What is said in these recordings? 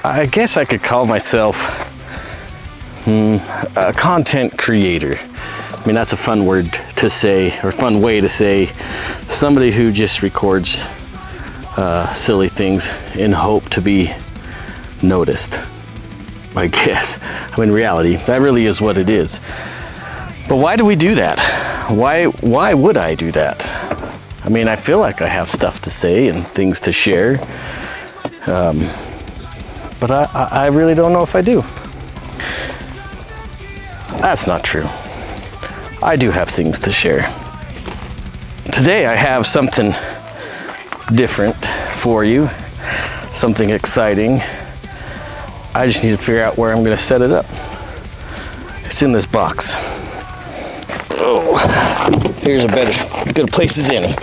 I guess I could call myself a content creator. I mean, that's a fun word to say, or fun way to say somebody who just records silly things in hope to be noticed, I guess. I mean, in reality, that really is what it is. But why do we do that? Why would I do that? I mean, I feel like I have stuff to say and things to share, but I really don't know if I do. That's not true. I do have things to share. Today I have something different for you, something exciting. I just need to figure out where I'm going to set it up. It's in this box. Oh, here's a good place as any.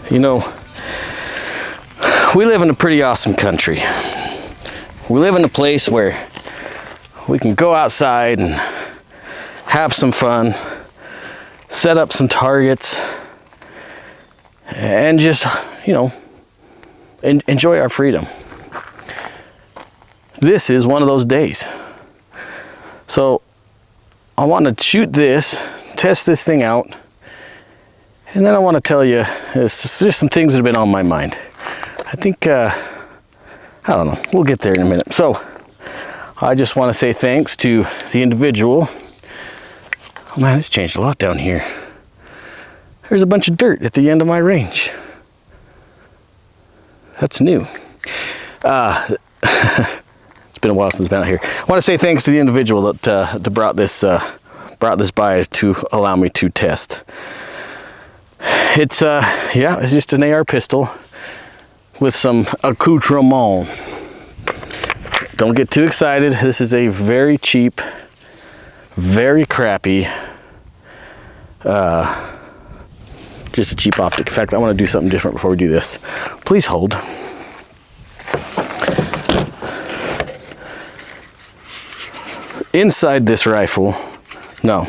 You know, we live in a pretty awesome country. We live in a place where we can go outside and have some fun, set up some targets, and just, you know, enjoy our freedom. This is one of those days. So I want to shoot this, test this thing out, and then I want to tell you, it's just some things that have been on my mind. I think, I don't know, we'll get there in a minute. So, I just want to say thanks to the individual. Oh man, it's changed a lot down here. There's a bunch of dirt at the end of my range. That's new. It's been a while since I've been out here. I want to say thanks to the individual that brought this by to allow me to test. It's it's just an AR pistol with some accoutrement. Don't get too excited. This is a very cheap, very crappy, just a cheap optic. In fact, I want to do something different before we do this. Please hold. Inside this rifle, well,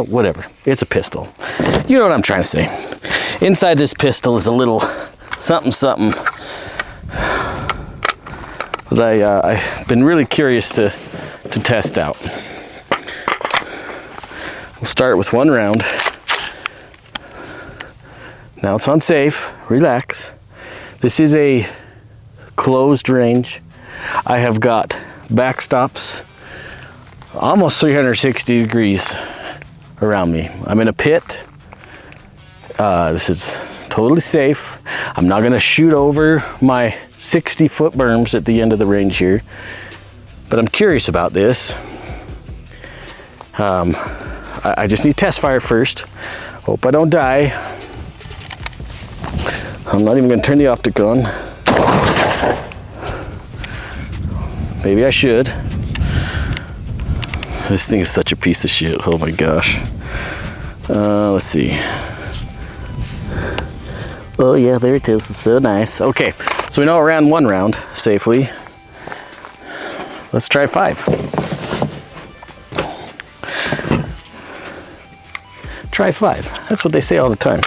whatever. It's a pistol. You know what I'm trying to say. Inside this pistol is a little something that I've been really curious to test out. We'll start with one round. Now it's on safe. Relax. This is a closed range. I have got backstops almost 360 degrees around me. I'm in a pit. This is totally safe. I'm not gonna shoot over my 60-foot berms at the end of the range here, but I'm curious about this. I just need test fire first. Hope I don't die. I'm not even gonna turn the optic on. Maybe I should. This thing is such a piece of shit. Oh my gosh. Let's see. Oh yeah, there it is. It's so nice. Okay, so we know it ran one round safely. Let's try 5. Try 5. That's what they say all the time.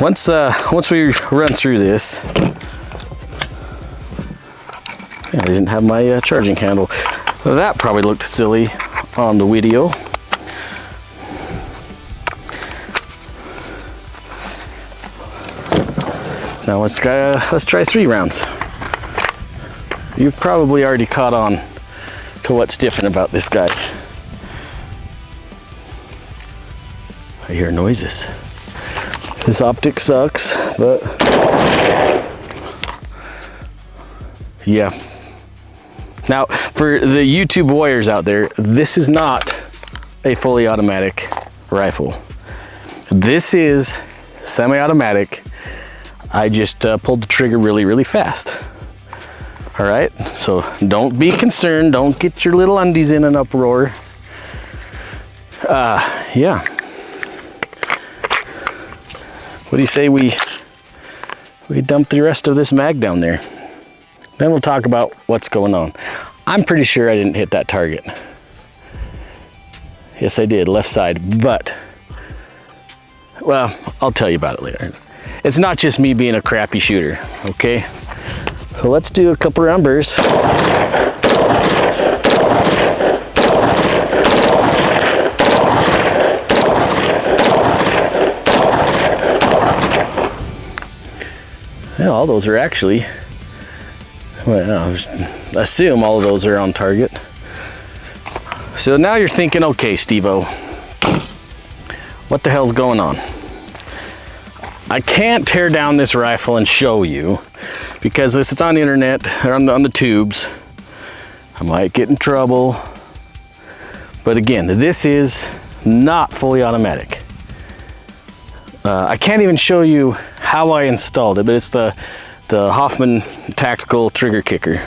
Once we run through this, I didn't have my charging handle. That probably looked silly on the video. Now let's try 3 rounds. You've probably already caught on to what's different about this guy. I hear noises. This optic sucks, but yeah. Now, for the YouTube warriors out there, this is not a fully automatic rifle. This is semi-automatic. I just pulled the trigger really, really fast. All right, so don't be concerned. Don't get your little undies in an uproar. Yeah. What do you say we dump the rest of this mag down there? Then we'll talk about what's going on. I'm pretty sure I didn't hit that target. Yes, I did, left side, but, well, I'll tell you about it later. It's not just me being a crappy shooter, okay? So let's do a couple numbers. Yeah, all those are actually, well, assume all of those are on target. So now you're thinking, okay, Steve-O, what the hell's going on? I can't tear down this rifle and show you because it's on the internet or on the tubes. I might get in trouble. But again, this is not fully automatic. I can't even show you how I installed it, but it's the Hoffman Tactical Trigger Kicker.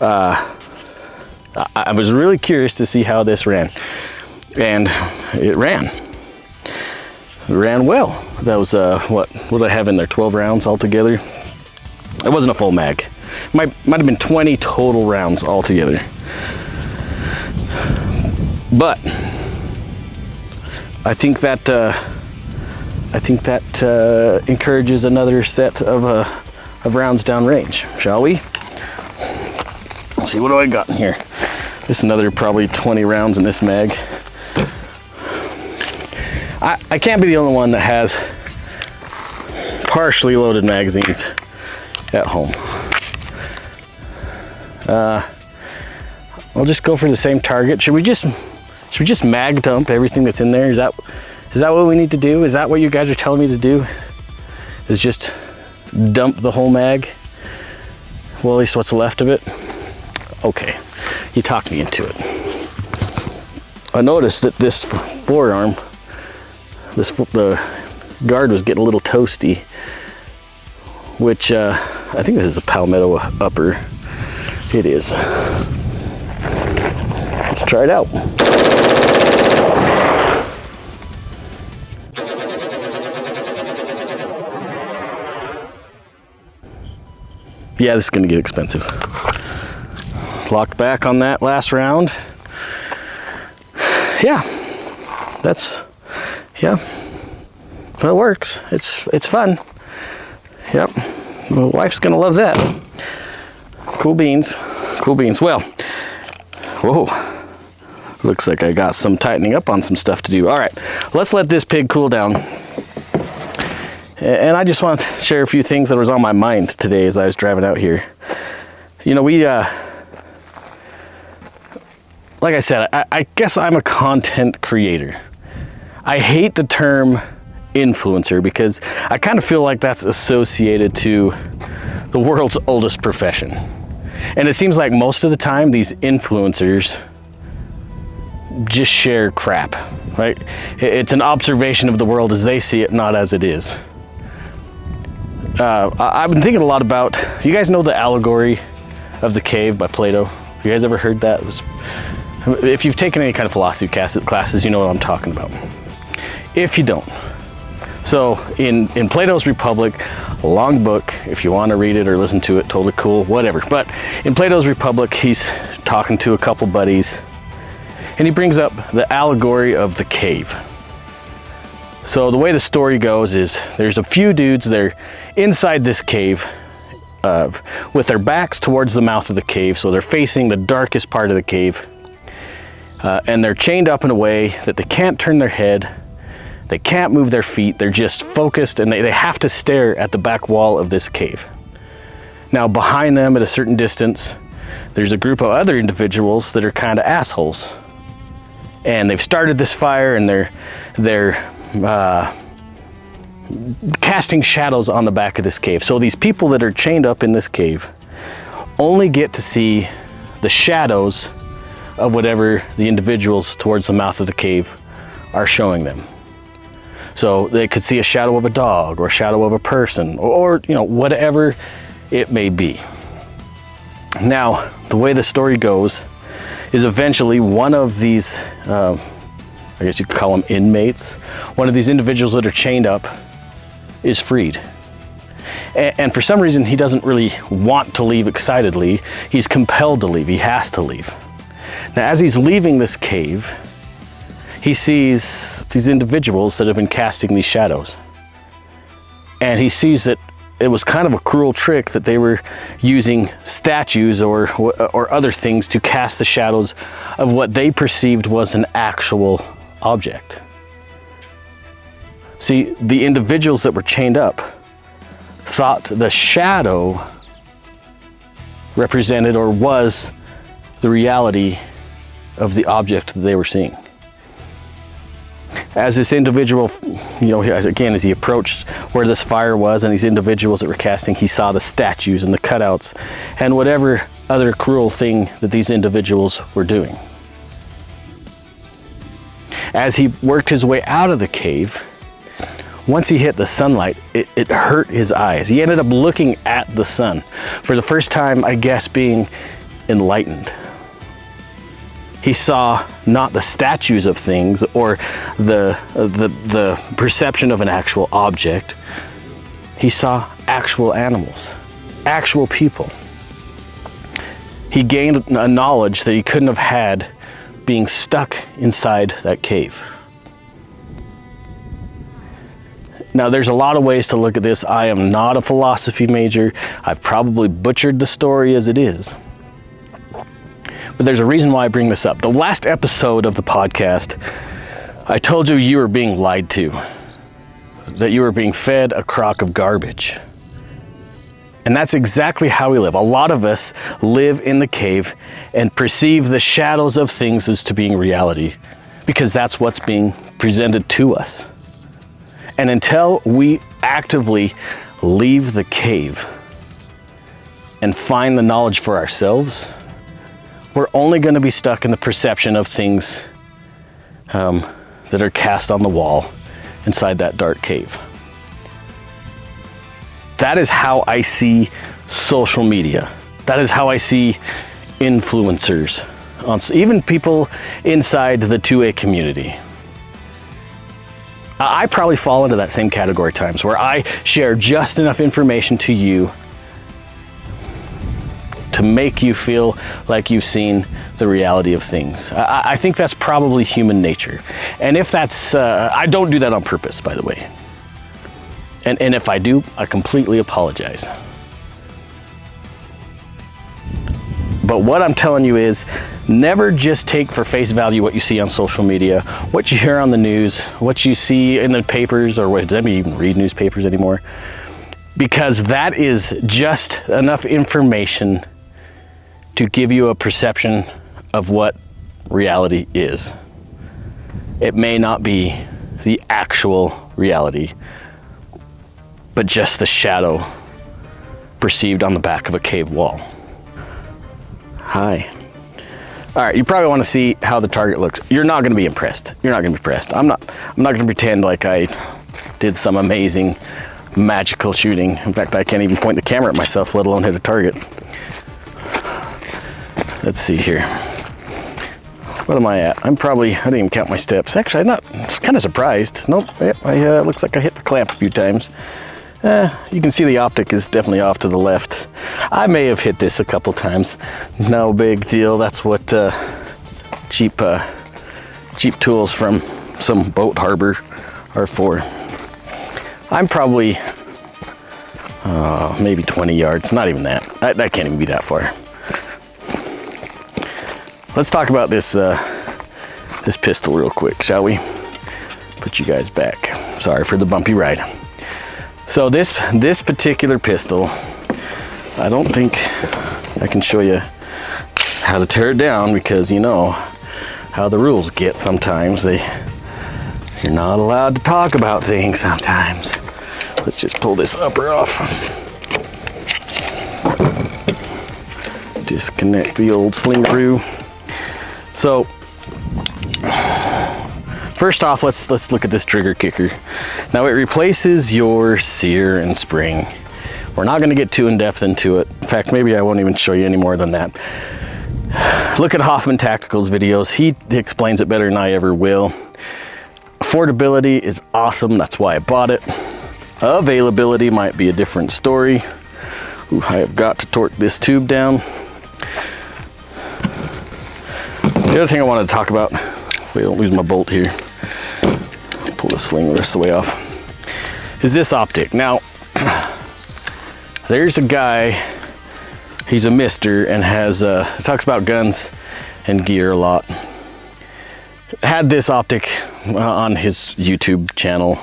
I was really curious to see how this ran, and it ran. It ran well. That was what did I have in there? 12 rounds altogether. It wasn't a full mag. Might have been 20 total rounds altogether. But I think that encourages another set of rounds downrange. Shall we? Let's see, what do I got in here? This is another probably 20 rounds in this mag. I can't be the only one that has partially loaded magazines at home. I'll just go for the same target. Should we just mag dump everything that's in there? Is that what we need to do? Is that what you guys are telling me to do? Is just dump the whole mag? Well, at least what's left of it. Okay, you talked me into it. I noticed that this forearm, the guard was getting a little toasty, which I think this is a Palmetto upper. It is. Let's try it out. Yeah, this is gonna get expensive. Locked back on that last round. Yeah, well, it works. It's fun. Yep, my wife's gonna love that. Cool beans, cool beans. Well, whoa, looks like I got some tightening up on some stuff to do. All right, let's let this pig cool down. And I just want to share a few things that was on my mind today as I was driving out here. You know, like I said, I guess I'm a content creator. I hate the term influencer because I kind of feel like that's associated to the world's oldest profession. And it seems like most of the time these influencers just share crap, right? It's an observation of the world as they see it, not as it is. I've been thinking a lot about, you guys know the allegory of the cave by Plato? You guys ever heard that? If you've taken any kind of philosophy classes, you know what I'm talking about. If you don't. So in Plato's Republic, a long book, if you want to read it or listen to it, totally cool, whatever. But in Plato's Republic, he's talking to a couple buddies, and he brings up the allegory of the cave. So the way the story goes is there's a few dudes that are inside this cave with their backs towards the mouth of the cave, so they're facing the darkest part of the cave. And they're chained up in a way that they can't turn their head, they can't move their feet, they're just focused, and they have to stare at the back wall of this cave. Now behind them at a certain distance, there's a group of other individuals that are kind of assholes. And they've started this fire, and they're casting shadows on the back of this cave. So these people that are chained up in this cave only get to see the shadows of whatever the individuals towards the mouth of the cave are showing them. So they could see a shadow of a dog or a shadow of a person or you know, whatever it may be. Now, the way the story goes is eventually one of these, I guess you could call them inmates, one of these individuals that are chained up is freed. And for some reason, he doesn't really want to leave excitedly. He's compelled to leave. He has to leave. Now, as he's leaving this cave, he sees these individuals that have been casting these shadows. And he sees that it was kind of a cruel trick that they were using statues or other things to cast the shadows of what they perceived was an actual object. See, the individuals that were chained up thought the shadow represented or was the reality of the object that they were seeing. As this individual, again, as he approached where this fire was and these individuals that were casting, he saw the statues and the cutouts and whatever other cruel thing that these individuals were doing. As he worked his way out of the cave, once he hit the sunlight, it hurt his eyes. He ended up looking at the sun for the first time, I guess, being enlightened. He saw not the statues of things or the perception of an actual object. He saw actual animals, actual people. He gained a knowledge that he couldn't have had being stuck inside that cave. Now, there's a lot of ways to look at this. I am not a philosophy major. I've probably butchered the story as it is. But there's a reason why I bring this up. The last episode of the podcast, I told you you were being lied to, that you were being fed a crock of garbage. And that's exactly how we live. A lot of us live in the cave and perceive the shadows of things as to being reality because that's what's being presented to us. And until we actively leave the cave and find the knowledge for ourselves, we're only going to be stuck in the perception of things that are cast on the wall inside that dark cave. That is how I see social media. That is how I see influencers, even people inside the 2A community. I probably fall into that same category at times where I share just enough information to you to make you feel like you've seen the reality of things. I think that's probably human nature. And if that's, I don't do that on purpose, by the way. And if I do, I completely apologize. But what I'm telling you is, never just take for face value what you see on social media, what you hear on the news, what you see in the papers, or does anybody even read newspapers anymore? Because that is just enough information to give you a perception of what reality is. It may not be the actual reality, but just the shadow perceived on the back of a cave wall. Hi. All right, you probably want to see how the target looks. You're not going to be impressed. You're not going to be impressed. I'm not going to pretend like I did some amazing magical shooting. In fact, I can't even point the camera at myself, let alone hit a target. Let's see here. What am I at? I didn't even count my steps. Actually, I'm kind of surprised. Nope, looks like I hit the clamp a few times. You can see the optic is definitely off to the left. I may have hit this a couple times. No big deal. That's what cheap tools from some boat harbor are for. I'm probably maybe 20 yards. Not even that. That can't even be that far. Let's talk about this pistol real quick, shall we? Put you guys back. Sorry for the bumpy ride. So this particular pistol, I don't think I can show you how to tear it down because you know how the rules get sometimes. You're not allowed to talk about things sometimes. Let's just pull this upper off. Disconnect the old slingaroo. So first off, let's look at this trigger kicker. Now it replaces your sear and spring. We're not going to get too in depth into it. In fact, maybe I won't even show you any more than that. Look at Hoffman Tactical's videos. He explains it better than I ever will. Affordability is awesome. That's why I bought it. Availability might be a different story. Ooh, I have got to torque this tube down. The other thing I wanted to talk about, hopefully I don't lose my bolt here, pull the sling the rest of the way off, is this optic. Now, there's a guy, he's a mister and has, talks about guns and gear a lot. Had this optic on his YouTube channel,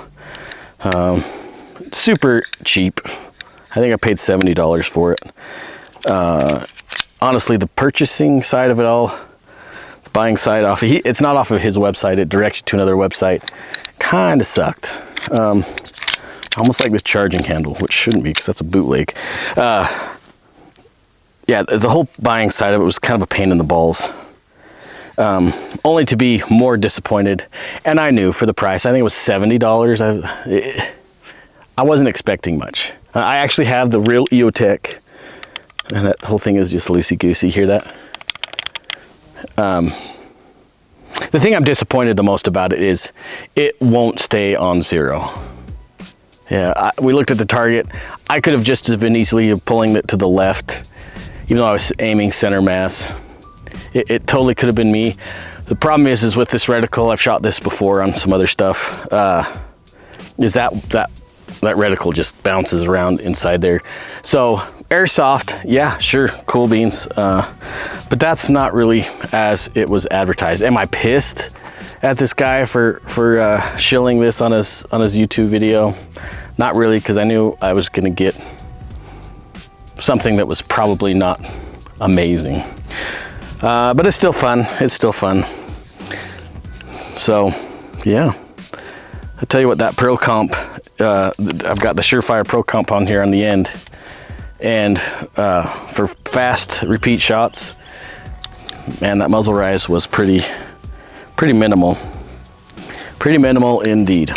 super cheap. I think I paid $70 for it. Honestly, the purchasing side of it all, the buying side off, it's not off of his website, it directs you to another website. Kind of sucked. Almost like this charging handle, which shouldn't be because that's a bootleg. Yeah, the whole buying side of it was kind of a pain in the balls. Only to be more disappointed. And I knew for the price, I think it was $70. I wasn't expecting much. I actually have the real EOTech, and that whole thing is just loosey-goosey. Hear that? The thing I'm disappointed the most about it is it won't stay on 0. Yeah, we looked at the target. I could have just as been easily pulling it to the left, even though I was aiming center mass. It totally could have been me. The problem is with this reticle, I've shot this before on some other stuff, is that reticle just bounces around inside there. So airsoft, yeah, sure, cool beans, but that's not really as it was advertised. Am I pissed at this guy for shilling this on his YouTube video? Not really, because I knew I was gonna get something that was probably not amazing. But it's still fun. It's still fun. So, yeah. I'll tell you what, that Pro Comp, I've got the Surefire Pro Comp on here on the end. And for fast repeat shots, man, that muzzle rise was pretty minimal. Pretty minimal indeed.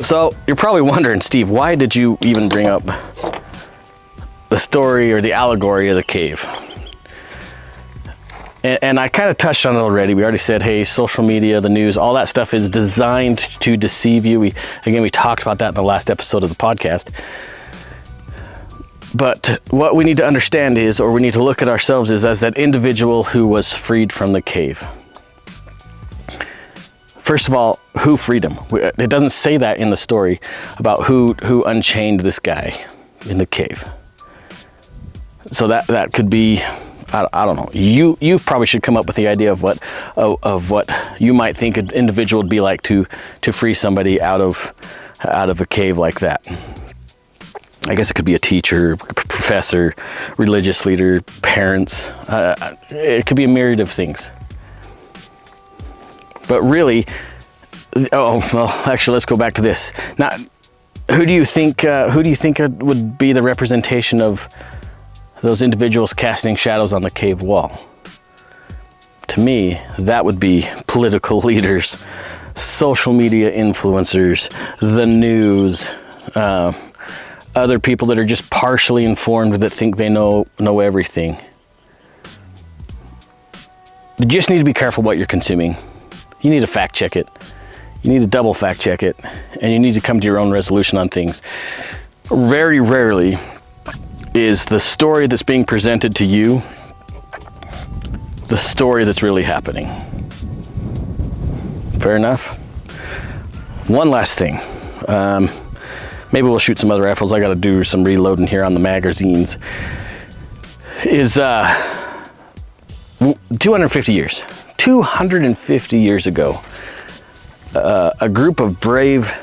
So, you're probably wondering, Steve, why did you even bring up the story or the allegory of the cave? And I kind of touched on it already. We already said, hey, social media, the news, all that stuff is designed to deceive you. We talked about that in the last episode of the podcast. But what we need to understand is, or we need to look at ourselves is as that individual who was freed from the cave. First of all, who freed him? It doesn't say that in the story about who unchained this guy in the cave. So that could be, I don't know. You probably should come up with the idea of what you might think an individual would be like to free somebody out of a cave like that. I guess it could be a teacher, professor, religious leader, parents. It could be a myriad of things. But really, oh well, actually, let's go back to this. Now, who do you think would be the representation of those individuals casting shadows on the cave wall? To me, that would be political leaders, social media influencers, the news, other people that are just partially informed that think they know everything. You just need to be careful what you're consuming. You need to fact check it. You need to double fact check it, and you need to come to your own resolution on things. Very rarely is the story that's being presented to you the story that's really happening. Fair enough? One last thing. Maybe we'll shoot some other rifles. I got to do some reloading here on the magazines. Is 250 years. 250 years ago, a group of brave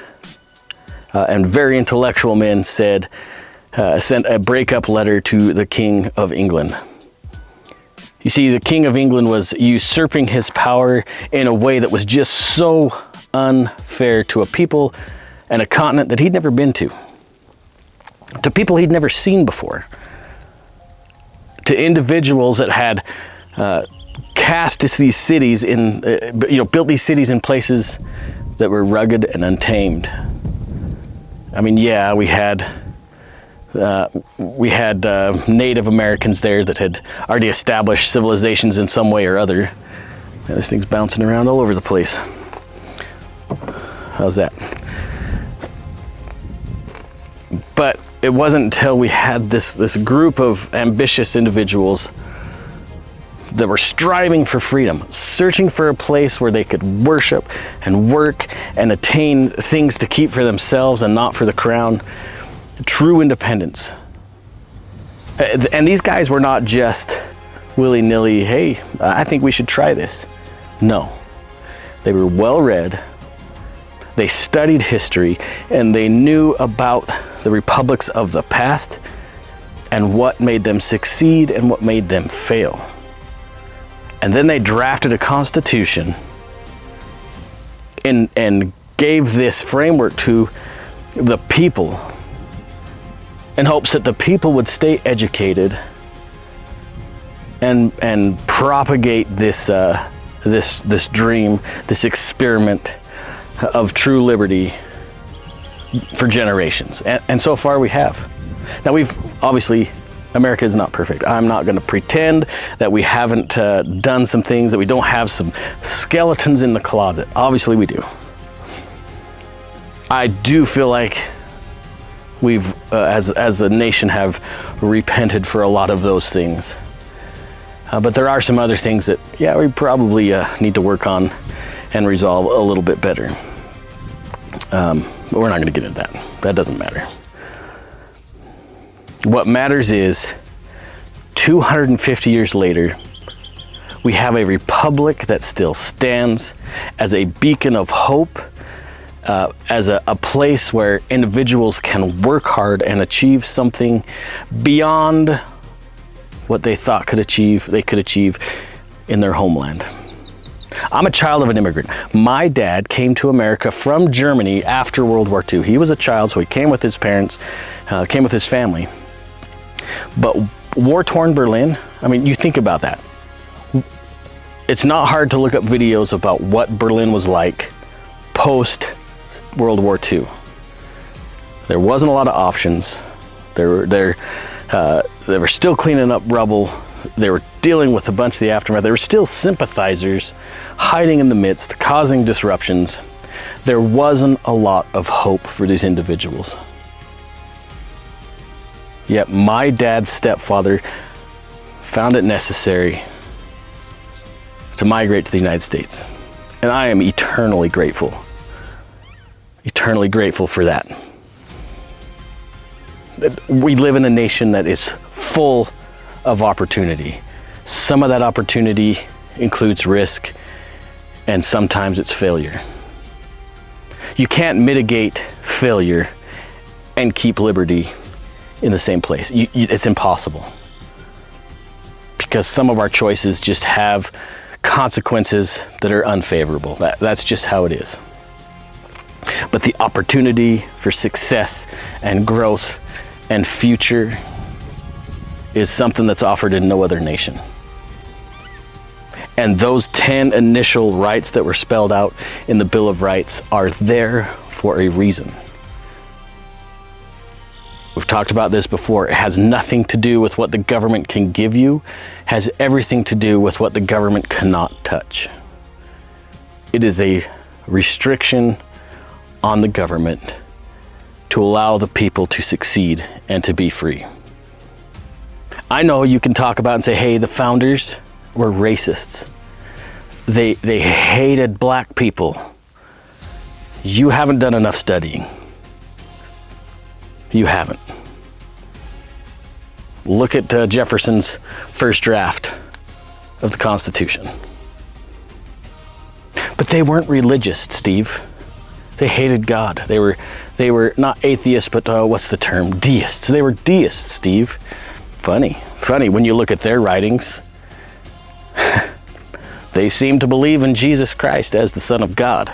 and very intellectual men sent a breakup letter to the King of England. You see, the King of England was usurping his power in a way that was just so unfair to a people and a continent that he'd never been to people he'd never seen before, to individuals that had cast these cities in, built these cities in places that were rugged and untamed. I mean, yeah, we had Native Americans there that had already established civilizations in some way or other. Man, this thing's bouncing around all over the place. How's that? But it wasn't until we had this group of ambitious individuals that were striving for freedom, searching for a place where they could worship and work and attain things to keep for themselves and not for the crown. True independence. And these guys were not just willy-nilly, hey, I think we should try this. No. They were well-read, they studied history, and they knew about the republics of the past and what made them succeed and what made them fail. And then they drafted a constitution and gave this framework to the people in hopes that the people would stay educated and propagate this dream, this experiment of true liberty for generations. And so far we have. Now obviously, America is not perfect. I'm not going to pretend that we haven't done some things, that we don't have some skeletons in the closet. Obviously we do. I do feel like we've, as a nation, have repented for a lot of those things. But there are some other things that, we probably need to work on and resolve a little bit better. But we're not going to get into that. That doesn't matter. What matters is 250 years later, we have a republic that still stands as a beacon of hope, as a place where individuals can work hard and achieve something beyond what they thought they could achieve in their homeland. I'm a child of an immigrant. My dad came to America from Germany after World War II. He was a child, so he came with his parents, came with his family. But war-torn Berlin, I mean, you think about that. It's not hard to look up videos about what Berlin was like post World War II. There wasn't a lot of options. They were still cleaning up rubble. They were dealing with a bunch of the aftermath. There were still sympathizers hiding in the midst, causing disruptions. There wasn't a lot of hope for these individuals. Yet my dad's stepfather found it necessary to migrate to the United States. And I am eternally grateful for that. We live in a nation that is full of opportunity. Some of that opportunity includes risk, and sometimes it's failure. You can't mitigate failure and keep liberty in the same place. It's impossible. Because some of our choices just have consequences that are unfavorable. That's just how it is. But the opportunity for success and growth and future is something that's offered in no other nation. And those 10 initial rights that were spelled out in the Bill of Rights are there for a reason. We've talked about this before. It has nothing to do with what the government can give you. It has everything to do with what the government cannot touch. It is a restriction on the government to allow the people to succeed and to be free. I know you can talk about and say, hey, the founders were racists. They hated black people. You haven't done enough studying. You haven't. Look at Jefferson's first draft of the Constitution. But they weren't religious, Steve. They hated God. They were not atheists, but what's the term? Deists. They were deists, Steve. Funny when you look at their writings. They seem to believe in Jesus Christ as the Son of God.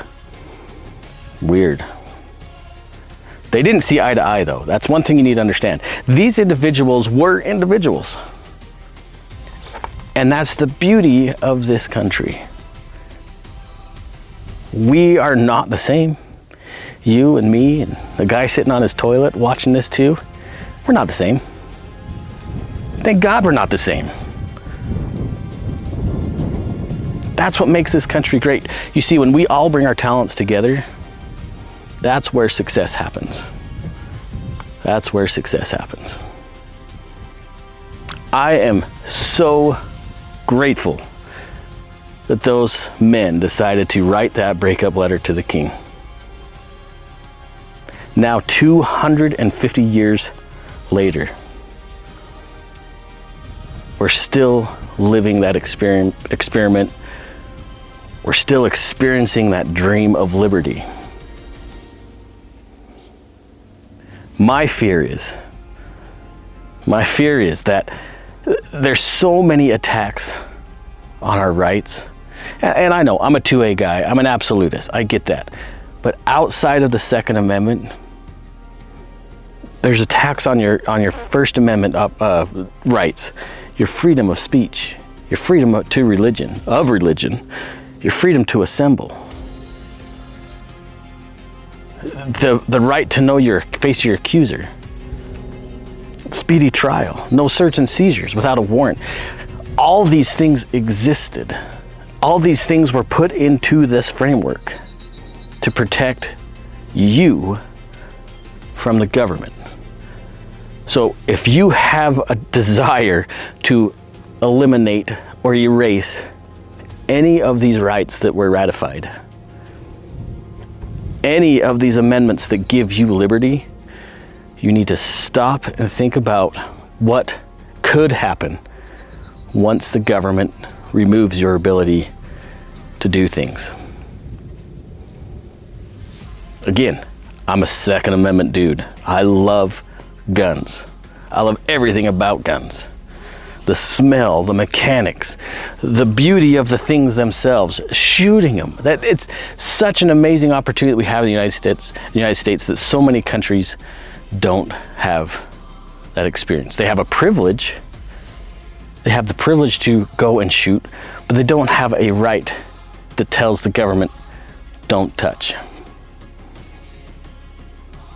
Weird. They didn't see eye to eye, though. That's one thing you need to understand. These individuals were individuals. And that's the beauty of this country. We are not the same. You and me and the guy sitting on his toilet watching this too, we're not the same. Thank God we're not the same. That's what makes this country great. You see, when we all bring our talents together, that's where success happens. That's where success happens. I am so grateful that those men decided to write that breakup letter to the king. Now, 250 years later, we're still living that experiment. We're still experiencing that dream of liberty. My fear is that there's so many attacks on our rights. And I know, I'm a 2A guy, I'm an absolutist, I get that. But outside of the Second Amendment, there's attacks on your First Amendment rights, your freedom of speech, your freedom of religion, your freedom to assemble, the right to face your accuser, speedy trial, no search and seizures without a warrant. All these things existed. All these things were put into this framework to protect you from the government. So if you have a desire to eliminate or erase any of these rights that were ratified, any of these amendments that give you liberty, you need to stop and think about what could happen once the government removes your ability to do things. Again, I'm a Second Amendment dude. I love guns. I love everything about guns. The smell, the mechanics, the beauty of the things themselves, shooting them. That it's such an amazing opportunity that we have in the United States that so many countries don't have that experience. They have a privilege. They have the privilege to go and shoot, but they don't have a right that tells the government, don't touch.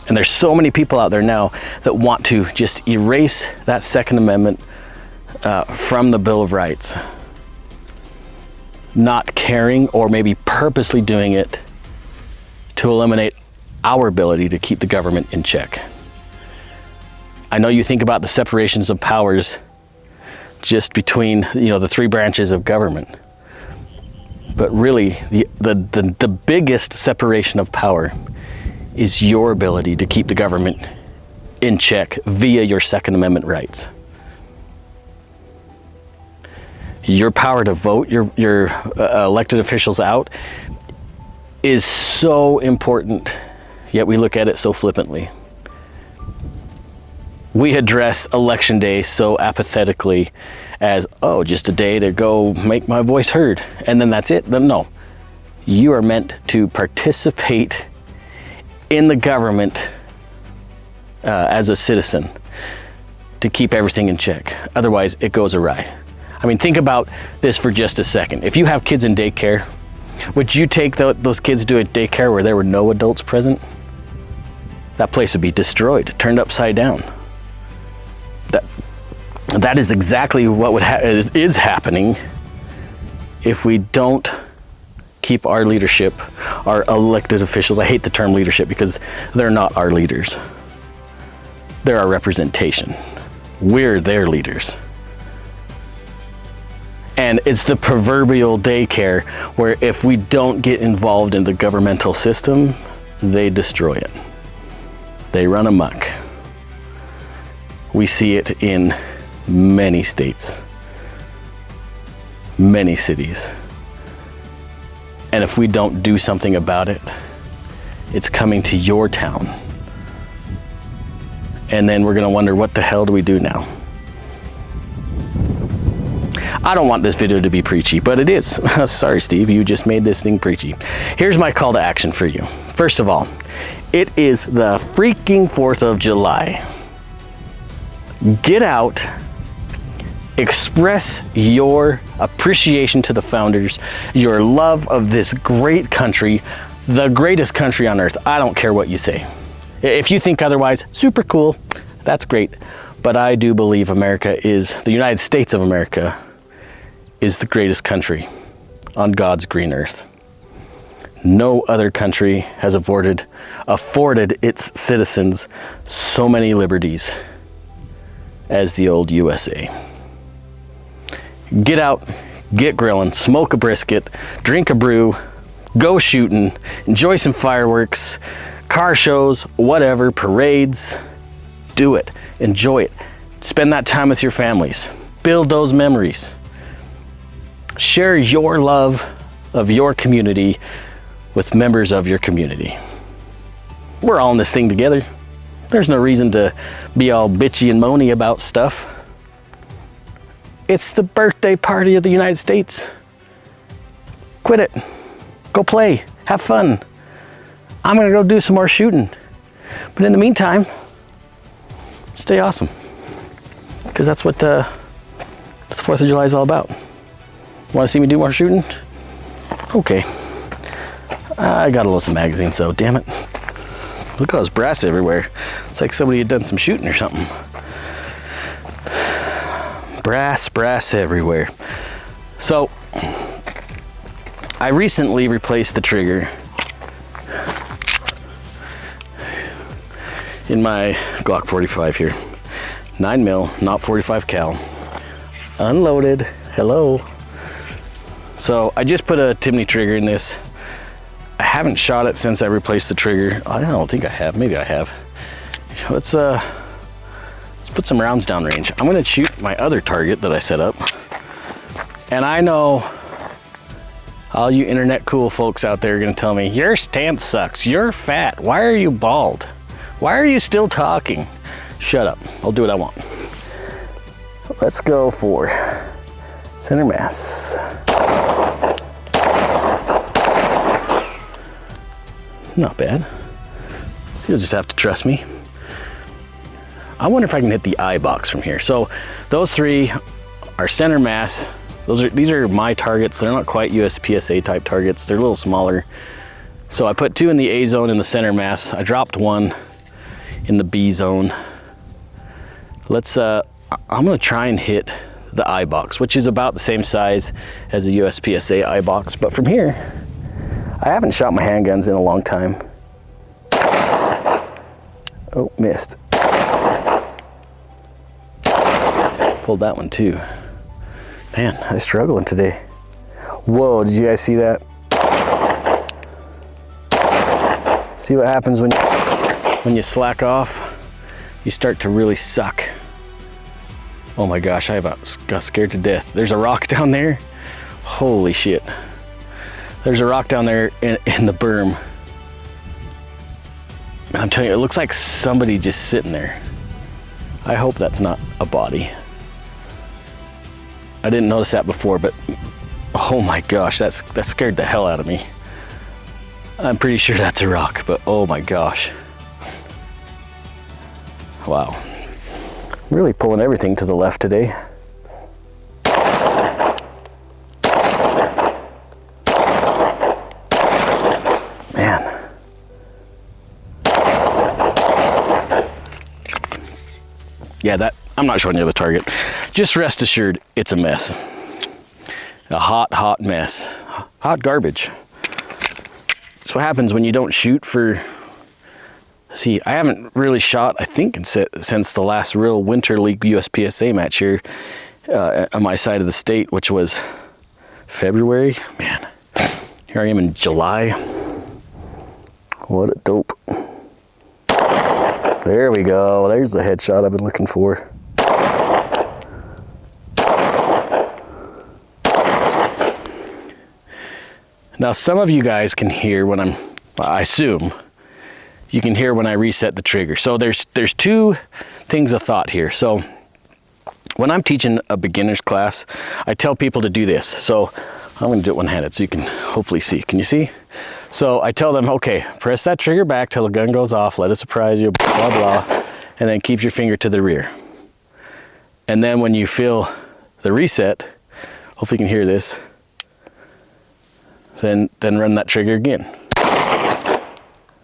And there's so many people out there now that want to just erase that Second Amendment from the Bill of Rights, not caring or maybe purposely doing it to eliminate our ability to keep the government in check. I know you think about the separations of powers just between the three branches of government, but really the biggest separation of power is your ability to keep the government in check via your Second Amendment rights. Your power to vote your elected officials out is so important, yet we look at it so flippantly. We address election day so apathetically as, oh, just a day to go make my voice heard, and then that's it. But no, you are meant to participate in the government as a citizen to keep everything in check. Otherwise, it goes awry. I mean, think about this for just a second. If you have kids in daycare, would you take those kids to a daycare where there were no adults present? That place would be destroyed, turned upside down. That is exactly what is happening if we don't keep our leadership, our elected officials. I hate the term leadership because they're not our leaders. They're our representation. We're their leaders. And it's the proverbial daycare where if we don't get involved in the governmental system, they destroy it. They run amok. We see it in many states, many cities. And if we don't do something about it, it's coming to your town. And then we're going to wonder, what the hell do we do now? I don't want this video to be preachy, but it is. Sorry, Steve, you just made this thing preachy. Here's my call to action for you. First of all, it is the freaking 4th of July. Get out, express your appreciation to the founders, your love of this great country, the greatest country on earth. I don't care what you say. If you think otherwise, super cool, that's great. But I do believe the United States of America is the greatest country on God's green earth. No other country has afforded its citizens so many liberties as the old USA. Get out, get grilling, smoke a brisket, drink a brew, go shooting, enjoy some fireworks, car shows, whatever, parades. Do it, enjoy it. Spend that time with your families. Build those memories. Share your love of your community with members of your community. We're all in this thing together. There's no reason to be all bitchy and moany about stuff. It's the birthday party of the United States. Quit it. Go play. Have fun. I'm gonna go do some more shooting. But in the meantime, stay awesome. Because that's what the 4th of July is all about. Want to see me do more shooting? Okay. I got a little some magazine, so damn it. Look at all this brass everywhere. It's like somebody had done some shooting or something. Brass everywhere. So, I recently replaced the trigger in my Glock 45 here. 9mm, not 45 cal. Unloaded. Hello. So I just put a Timney trigger in this. I haven't shot it since I replaced the trigger. I don't think I have. Maybe I have. Let's put some rounds downrange. I'm gonna shoot my other target that I set up. And I know all you internet cool folks out there are gonna tell me, your stance sucks. You're fat. Why are you bald? Why are you still talking? Shut up. I'll do what I want. Let's go for center mass. Not bad. You'll just have to trust me. I wonder if I can hit the eye box from here. So those 3 are center mass. These are my targets. They're not quite USPSA type targets. They're a little smaller. So I put 2 in the A zone in the center mass. I dropped 1 in the B zone. I'm gonna try and hit the eye box, which is about the same size as a USPSA eye box. But from here, I haven't shot my handguns in a long time. Oh, missed. Pulled that one too. Man, I'm struggling today. Whoa, did you guys see that? See what happens when you slack off? You start to really suck. Oh my gosh, I about got scared to death. There's a rock down there. Holy shit. There's a rock down there in the berm. And I'm telling you, it looks like somebody just sitting there. I hope that's not a body. I didn't notice that before, but oh my gosh, that scared the hell out of me. I'm pretty sure that's a rock, but oh my gosh. Wow. Really pulling everything to the left today. Man. Yeah, I'm not showing you the target. Just rest assured, it's a mess. A hot mess. Hot garbage. That's what happens when you don't shoot for... See, I haven't really shot, I think, since the last real Winter League USPSA match here on my side of the state, which was February. Man, here I am in July. What a dope. There we go. There's the headshot I've been looking for. Now, some of you guys can hear when I assume, you can hear when I reset the trigger. So there's 2 things of thought here. So when I'm teaching a beginner's class, I tell people to do this. So I'm gonna do it one-handed so you can hopefully see. Can you see? So I tell them, okay, press that trigger back till the gun goes off, let it surprise you, blah, blah, and then keep your finger to the rear. And then when you feel the reset, hopefully you can hear this, then run that trigger again.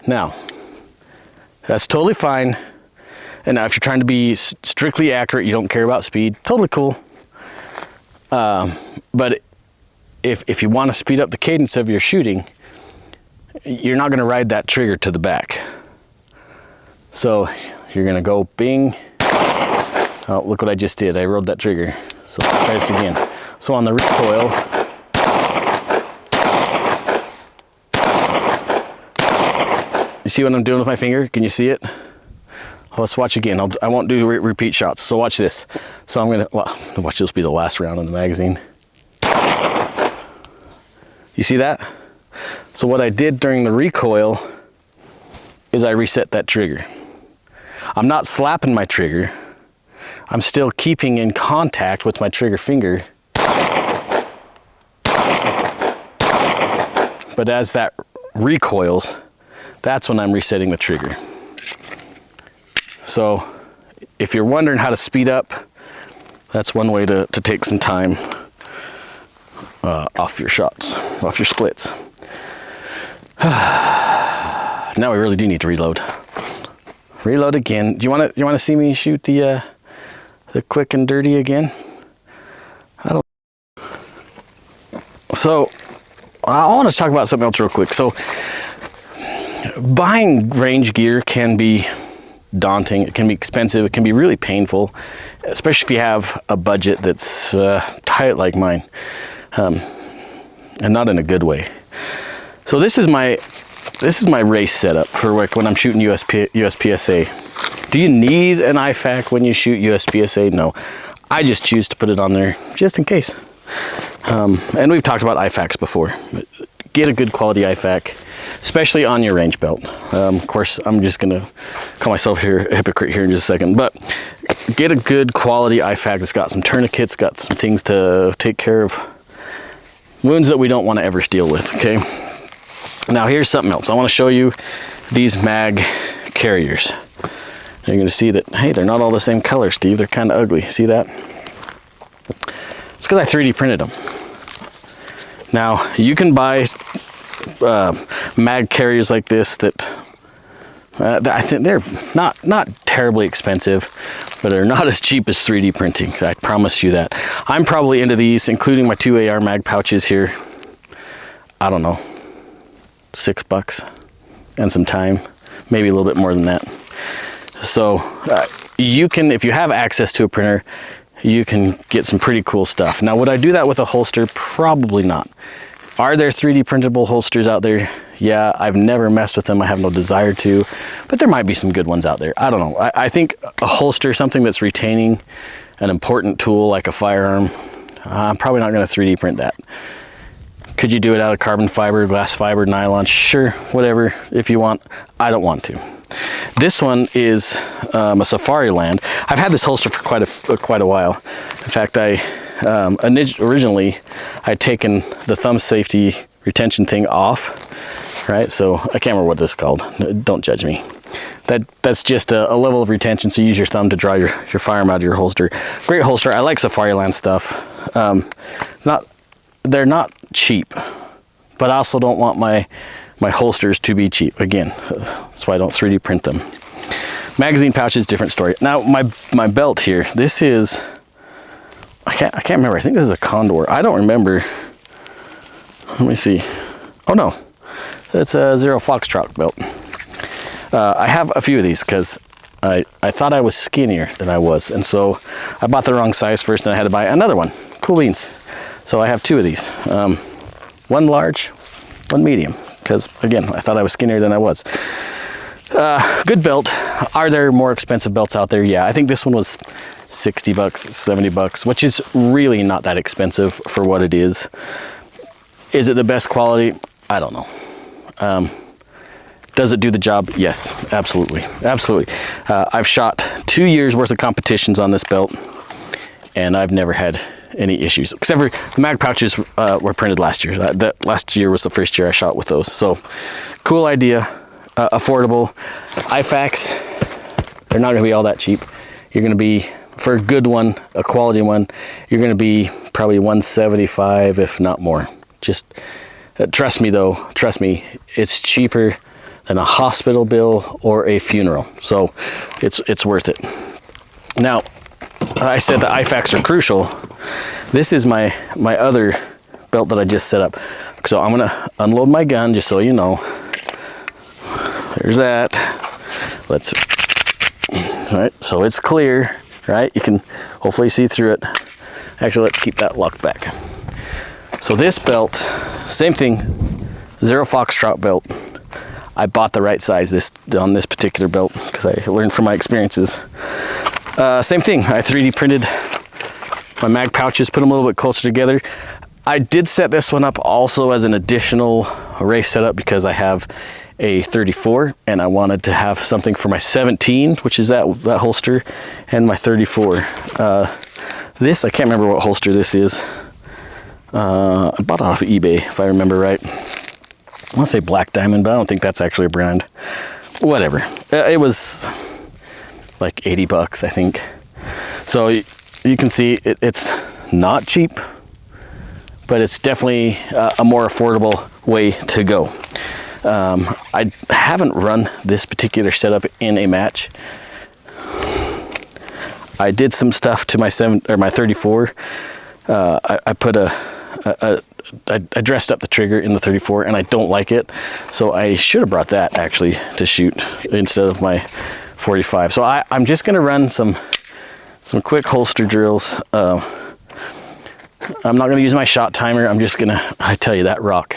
Now, that's totally fine. And now if you're trying to be strictly accurate, you don't care about speed, totally cool. But if you want to speed up the cadence of your shooting, you're not going to ride that trigger to the back. So you're going to go bing. Oh, look what I just did. I rode that trigger. So let's try this again. So on the recoil, you see what I'm doing with my finger? Can you see it? Let's watch again. I won't do repeat shots. So watch this. So I'm gonna, well, watch this be the last round in the magazine. You see that? So what I did during the recoil is I reset that trigger. I'm not slapping my trigger. I'm still keeping in contact with my trigger finger. But as that recoils, that's when I'm resetting the trigger. So if you're wondering how to speed up, that's one way to take some time off your shots, off your splits. Now we really do need to reload. Reload again. Do you want to see me shoot the quick and dirty again? I don't. So I want to talk about something else real quick. So buying range gear can be daunting. It can be expensive. It can be really painful, especially if you have a budget that's tight like mine, and not in a good way. So this is my race setup for like when I'm shooting USPSA. Do you need an IFAK when you shoot USPSA? No. I just choose to put it on there just in case. And we've talked about IFAKs before. Get a good quality IFAK, especially on your range belt. Of course, I'm just gonna call myself a hypocrite here in just a second, but get a good quality IFAK that's got some tourniquets, got some things to take care of wounds that we don't want to ever deal with, okay? Now here's something else. I want to show you these mag carriers. You're going to see that, hey, they're not all the same color, Steve. They're kind of ugly. See that? It's because I 3D printed them. Now, you can buy mag carriers like this that I think they're not terribly expensive, but they're not as cheap as 3D printing. I promise you that. I'm probably into these, including my 2 AR mag pouches here. I don't know, $6 and some time, maybe a little bit more than that. So you can, if you have access to a printer, you can get some pretty cool stuff. Now, would I do that with a holster? Probably not. Are there 3D printable holsters out there? Yeah, I've never messed with them. I have no desire to, but there might be some good ones out there. I don't know. I think a holster, something that's retaining an important tool like a firearm, I'm probably not going to 3D print that. Could you do it out of carbon fiber, glass fiber, nylon? Sure, whatever, if you want. I don't want to. This one is a Safari Land. I've had this holster for quite a while. In fact, originally I'd taken the thumb safety retention thing off, right? So I can't remember what this is called. Don't judge me. That's just a level of retention, so you use your thumb to draw your firearm out of your holster. Great holster. I like Safari Land stuff. They're not cheap, but I also don't want my holsters to be cheap. Again, that's why I don't 3D print them. Magazine pouches, different story. Now my belt here, this is, I can't remember. I think this is a Condor. I don't remember. Let me see. Oh no, that's a Zero Foxtrot belt. I have a few of these because I thought I was skinnier than I was, and so I bought the wrong size first, and I had to buy another one. Cool beans. So I have 2 of these. One large, one medium. Because again, I thought I was skinnier than I was. Good belt. Are there more expensive belts out there? Yeah, I think this one was $60, $70, which is really not that expensive for what it is. Is it the best quality? I don't know. Does it do the job? Yes, absolutely, absolutely. I've shot 2 years worth of competitions on this belt, and I've never had any issues, except for the mag pouches were printed last year. That last year was the first year I shot with those. So cool idea, affordable. IFAKs, they're not gonna be all that cheap. You're gonna be, for a good one, a quality one, you're gonna be probably $175, if not more. Just trust me though, trust me, it's cheaper than a hospital bill or a funeral. So it's worth it. Now, I said the IFAKs are crucial. This is my other belt that I just set up. So I'm gonna unload my gun, just so you know. there's that. All right, so it's clear, right? You can hopefully see through it. Actually, let's keep that locked back. So this belt, same thing, 0 Foxtrot belt. I bought the right size on this particular belt because I learned from my experiences. Same thing, I 3D printed my mag pouches, put them a little bit closer together. I did set this one up also as an additional race setup because I have a 34 and I wanted to have something for my 17, which is that holster, and my 34. This, I can't remember what holster this is. I bought it off of eBay, if I remember right. I want to say Black Diamond, but I don't think that's actually a brand. Whatever. It was like 80 bucks, I think. So you can see it's not cheap, but it's definitely a more affordable way to go. I haven't run this particular setup in a match. I did some stuff to my 34. I put I dressed up the trigger in the 34 and I don't like it. So I should have brought that actually to shoot instead of my 45. So I'm just gonna run some quick holster drills. I'm not gonna use my shot timer. I'm just gonna, I tell you, that rock,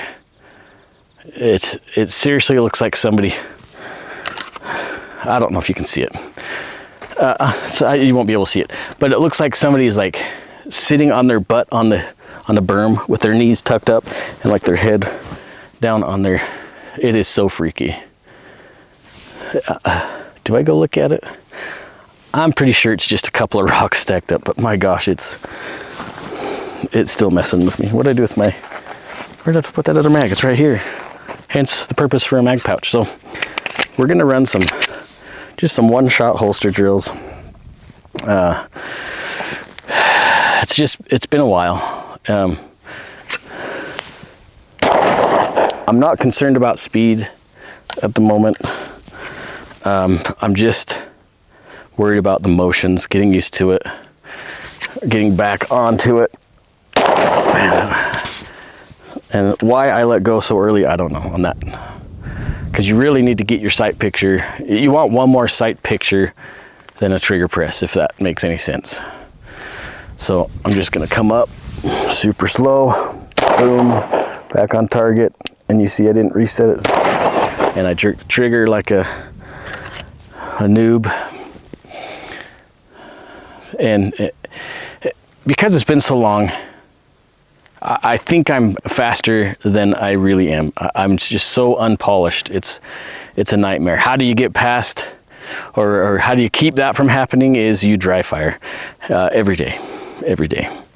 it seriously looks like somebody, I don't know if you can see it. You won't be able to see it, but it looks like somebody is like sitting on their butt on the berm with their knees tucked up and like their head down on their, it is so freaky. Do I go look at it? I'm pretty sure it's just a couple of rocks stacked up, but my gosh, it's still messing with me. What did I do with my, where did I put that other mag? It's right here. Hence the purpose for a mag pouch. So we're gonna run just some one-shot holster drills. It's been a while. I'm not concerned about speed at the moment. I'm just worried about the motions, getting used to it, getting back onto it. Man. And why I let go so early, I don't know on that. Because you really need to get your sight picture. You want one more sight picture than a trigger press, if that makes any sense. So I'm just gonna come up super slow, boom, back on target, and you see I didn't reset it. And I jerked the trigger like a noob. And because it's been so long, I think I'm faster than I really am. I'm just so unpolished. It's a nightmare. How do you get past, or how do you keep that from happening, is you dry fire every day,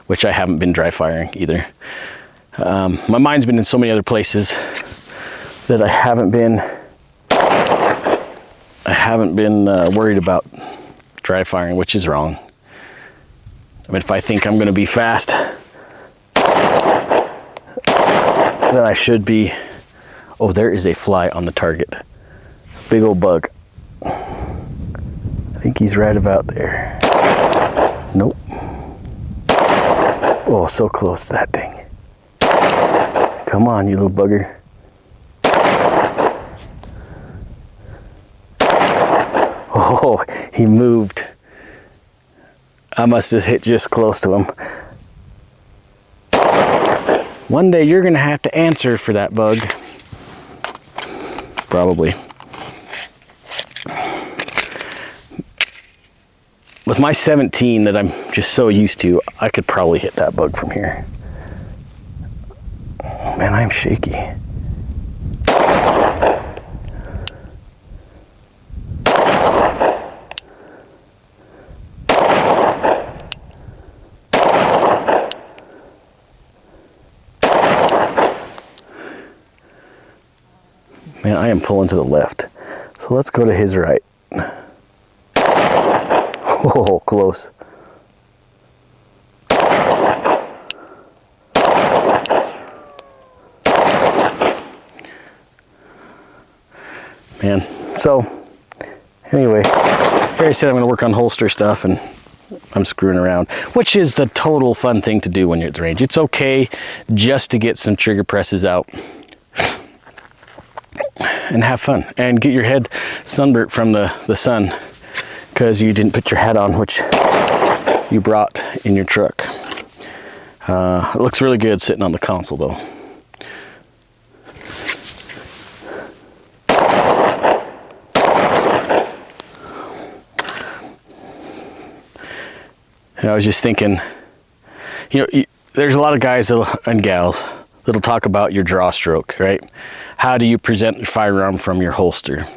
which I haven't been dry firing either. My mind's been in so many other places that I haven't been worried about dry firing, which is wrong. I mean, if I think I'm going to be fast, then I should be. Oh, there is a fly on the target. Big old bug. I think he's right about there. Nope. Oh, so close to that thing. Come on, you little bugger. Oh, he moved. I must have hit just close to him. One day you're gonna have to answer for that bug. Probably. With my 17 that I'm just so used to, I could probably hit that bug from here. Oh, man, I'm shaky. Man, I am pulling to the left. So let's go to his right. Oh, close. Man, so anyway, here I said I'm gonna work on holster stuff and I'm screwing around, which is the total fun thing to do when you're at the range. It's okay just to get some trigger presses out and have fun and get your head sunburnt from the sun because you didn't put your hat on, which you brought in your truck. It looks really good sitting on the console though. And I was just thinking, there's a lot of guys and gals that'll talk about your draw stroke, right? How do you present your firearm from your holster?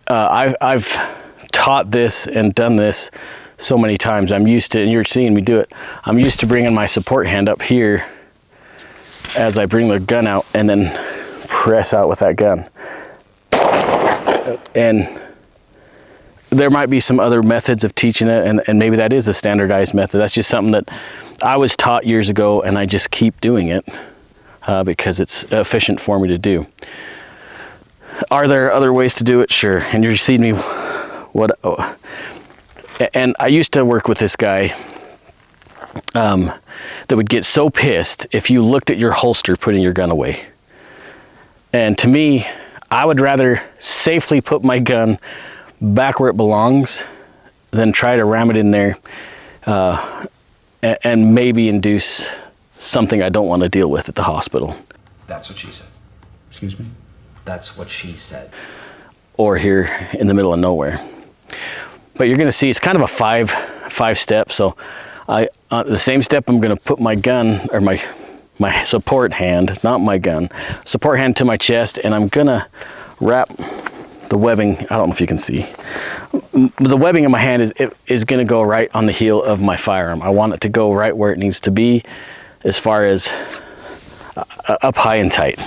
I've taught this and done this so many times. I'm used to, and you're seeing me do it, I'm used to bringing my support hand up here as I bring the gun out and then press out with that gun. And there might be some other methods of teaching it, and maybe that is a standardized method. That's just something that I was taught years ago, and I just keep doing it because it's efficient for me to do. Are there other ways to do it? Sure. And you're seeing me and I used to work with this guy that would get so pissed if you looked at your holster putting your gun away. And to me, I would rather safely put my gun back where it belongs than try to ram it in there and maybe induce something I don't want to deal with at the hospital. That's what she said. Excuse me? That's what she said. Or here in the middle of nowhere. But you're going to see it's kind of a five step. So the same step, I'm going to put my gun, or my support hand, not my gun, support hand to my chest, and I'm going to wrap the webbing. I don't know if you can see. The webbing in my hand is going to go right on the heel of my firearm. I want it to go right where it needs to be, as far as up high and tight.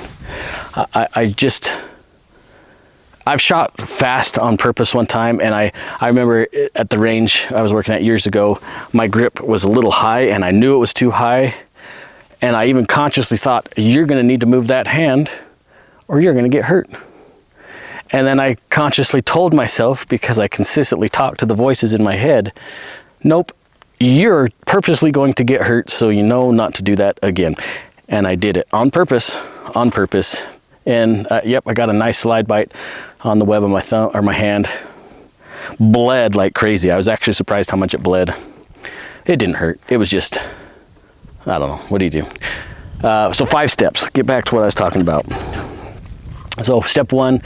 I've shot fast on purpose one time, and I remember at the range I was working at years ago, my grip was a little high and I knew it was too high, and I even consciously thought, you're going to need to move that hand or you're going to get hurt. And then I consciously told myself, because I consistently talked to the voices in my head, nope, you're purposely going to get hurt, so you know not to do that again. And I did it on purpose. And yep, I got a nice slide bite on the web of my thumb, or my hand. Bled like crazy. I was actually surprised how much it bled. It didn't hurt. It was just, I don't know. What do you do? So 5 steps. Get back to what I was talking about. So step 1,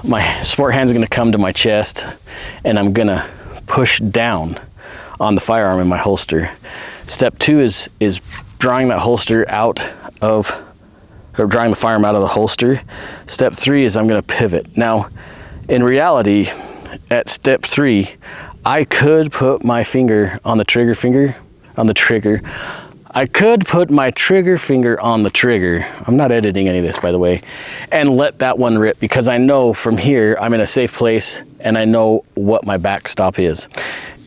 my support hand's going to come to my chest, and I'm going to push down on the firearm in my holster. Step 2 is drawing that holster out of, or drawing the firearm out of the holster. Step 3 is I'm going to pivot. Now, in reality, at step 3, I could put my finger on the trigger I could put my trigger finger on the trigger. I'm not editing any of this, by the way, and let that one rip, because I know from here I'm in a safe place and I know what my backstop is.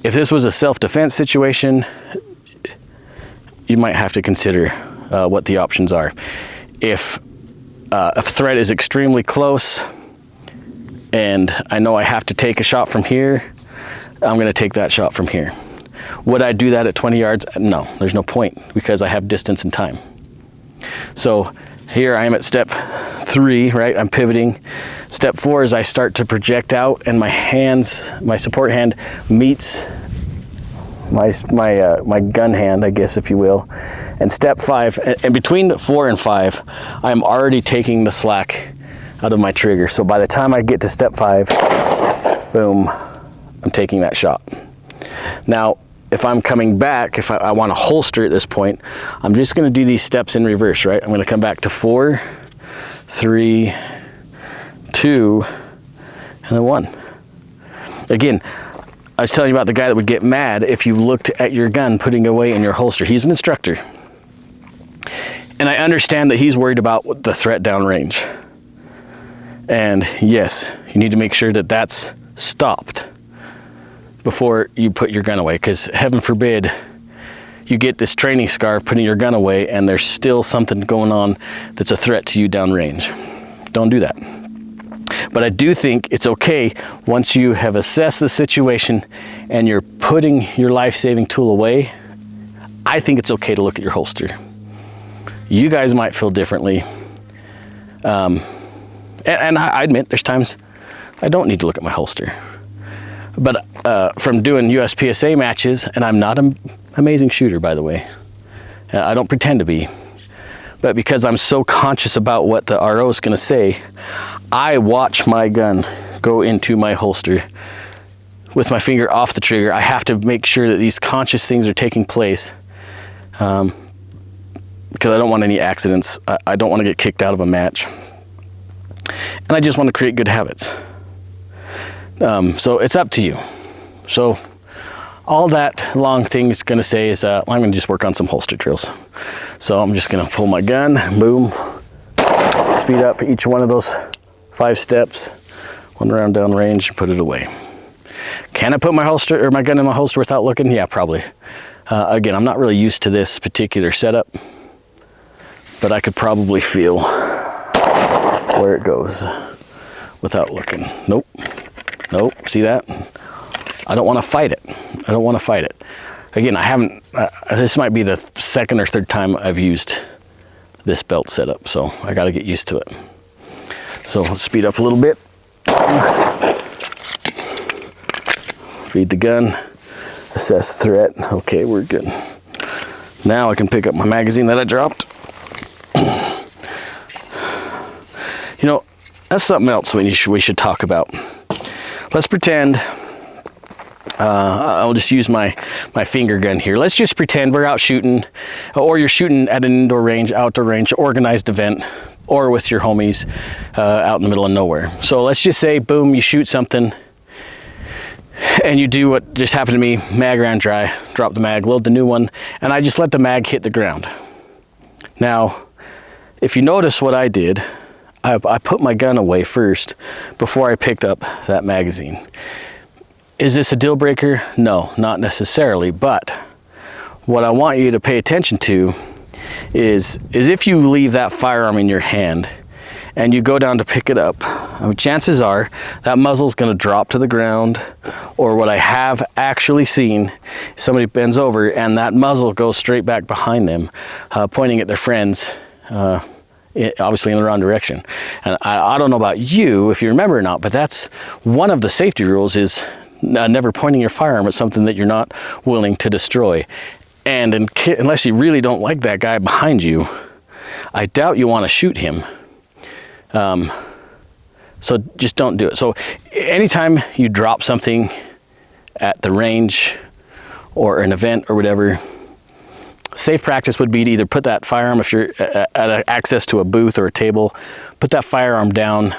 If this was a self-defense situation, you might have to consider what the options are. If a threat is extremely close and I know I have to take a shot from here, I'm going to take that shot from here. Would I do that at 20 yards? No, there's no point, because I have distance and time. So here I am at step 3, right? I'm pivoting. Step 4 is I start to project out, and my support hand meets my gun hand, I guess, if you will. And step 5, and between 4 and 5, I'm already taking the slack out of my trigger. So by the time I get to step 5, boom, I'm taking that shot. Now, if I'm coming back, if I want to holster at this point, I'm just going to do these steps in reverse, right? I'm going to come back to 4, 3, 2, and then 1. Again, I was telling you about the guy that would get mad if you looked at your gun putting away in your holster. He's an instructor. And I understand that he's worried about the threat downrange. And yes, you need to make sure that that's stopped before you put your gun away, because heaven forbid you get this training scar of putting your gun away and there's still something going on that's a threat to you downrange. Don't do that. But I do think it's okay, once you have assessed the situation and you're putting your life-saving tool away, I think it's okay to look at your holster. You guys might feel differently. And I admit there's times I don't need to look at my holster. But from doing USPSA matches, and I'm not an amazing shooter, by the way. I don't pretend to be. But because I'm so conscious about what the RO is going to say, I watch my gun go into my holster with my finger off the trigger. I have to make sure that these conscious things are taking place, because I don't want any accidents. I don't want to get kicked out of a match. And I just want to create good habits. So it's up to you. So all that long thing is going to say is I'm going to just work on some holster drills. So I'm just going to pull my gun, boom, speed up each one of those 5 steps, 1 round down range, put it away. Can I put my holster or my gun in my holster without looking? Yeah, probably. Again, I'm not really used to this particular setup, but I could probably feel where it goes without looking. Nope. Nope. See that? I don't want to fight it. I don't want to fight it. Again, I haven't, this might be the 2nd or 3rd time I've used this belt setup, so I got to get used to it. So let's speed up a little bit. Feed the gun, assess threat. Okay, we're good. Now I can pick up my magazine that I dropped. You know, that's something else we should talk about. Let's pretend, I'll just use my finger gun here. Let's just pretend we're out shooting, or you're shooting at an indoor range, outdoor range, organized event, or with your homies out in the middle of nowhere. So let's just say, boom, you shoot something, and you do what just happened to me, mag ran dry, drop the mag, load the new one, and I just let the mag hit the ground. Now, if you notice what I did, I put my gun away first before I picked up that magazine. Is this a deal breaker? No, not necessarily, but what I want you to pay attention to is if you leave that firearm in your hand and you go down to pick it up, chances are that muzzle's going to drop to the ground, or what I have actually seen, somebody bends over and that muzzle goes straight back behind them, pointing at their friends, obviously in the wrong direction. And I don't know about you, if you remember or not, but that's one of the safety rules, is never pointing your firearm at something that you're not willing to destroy. And unless you really don't like that guy behind you, I doubt you want to shoot him. So just don't do it. So anytime you drop something at the range or an event or whatever, safe practice would be to either put that firearm, if you're at access to a booth or a table, put that firearm down,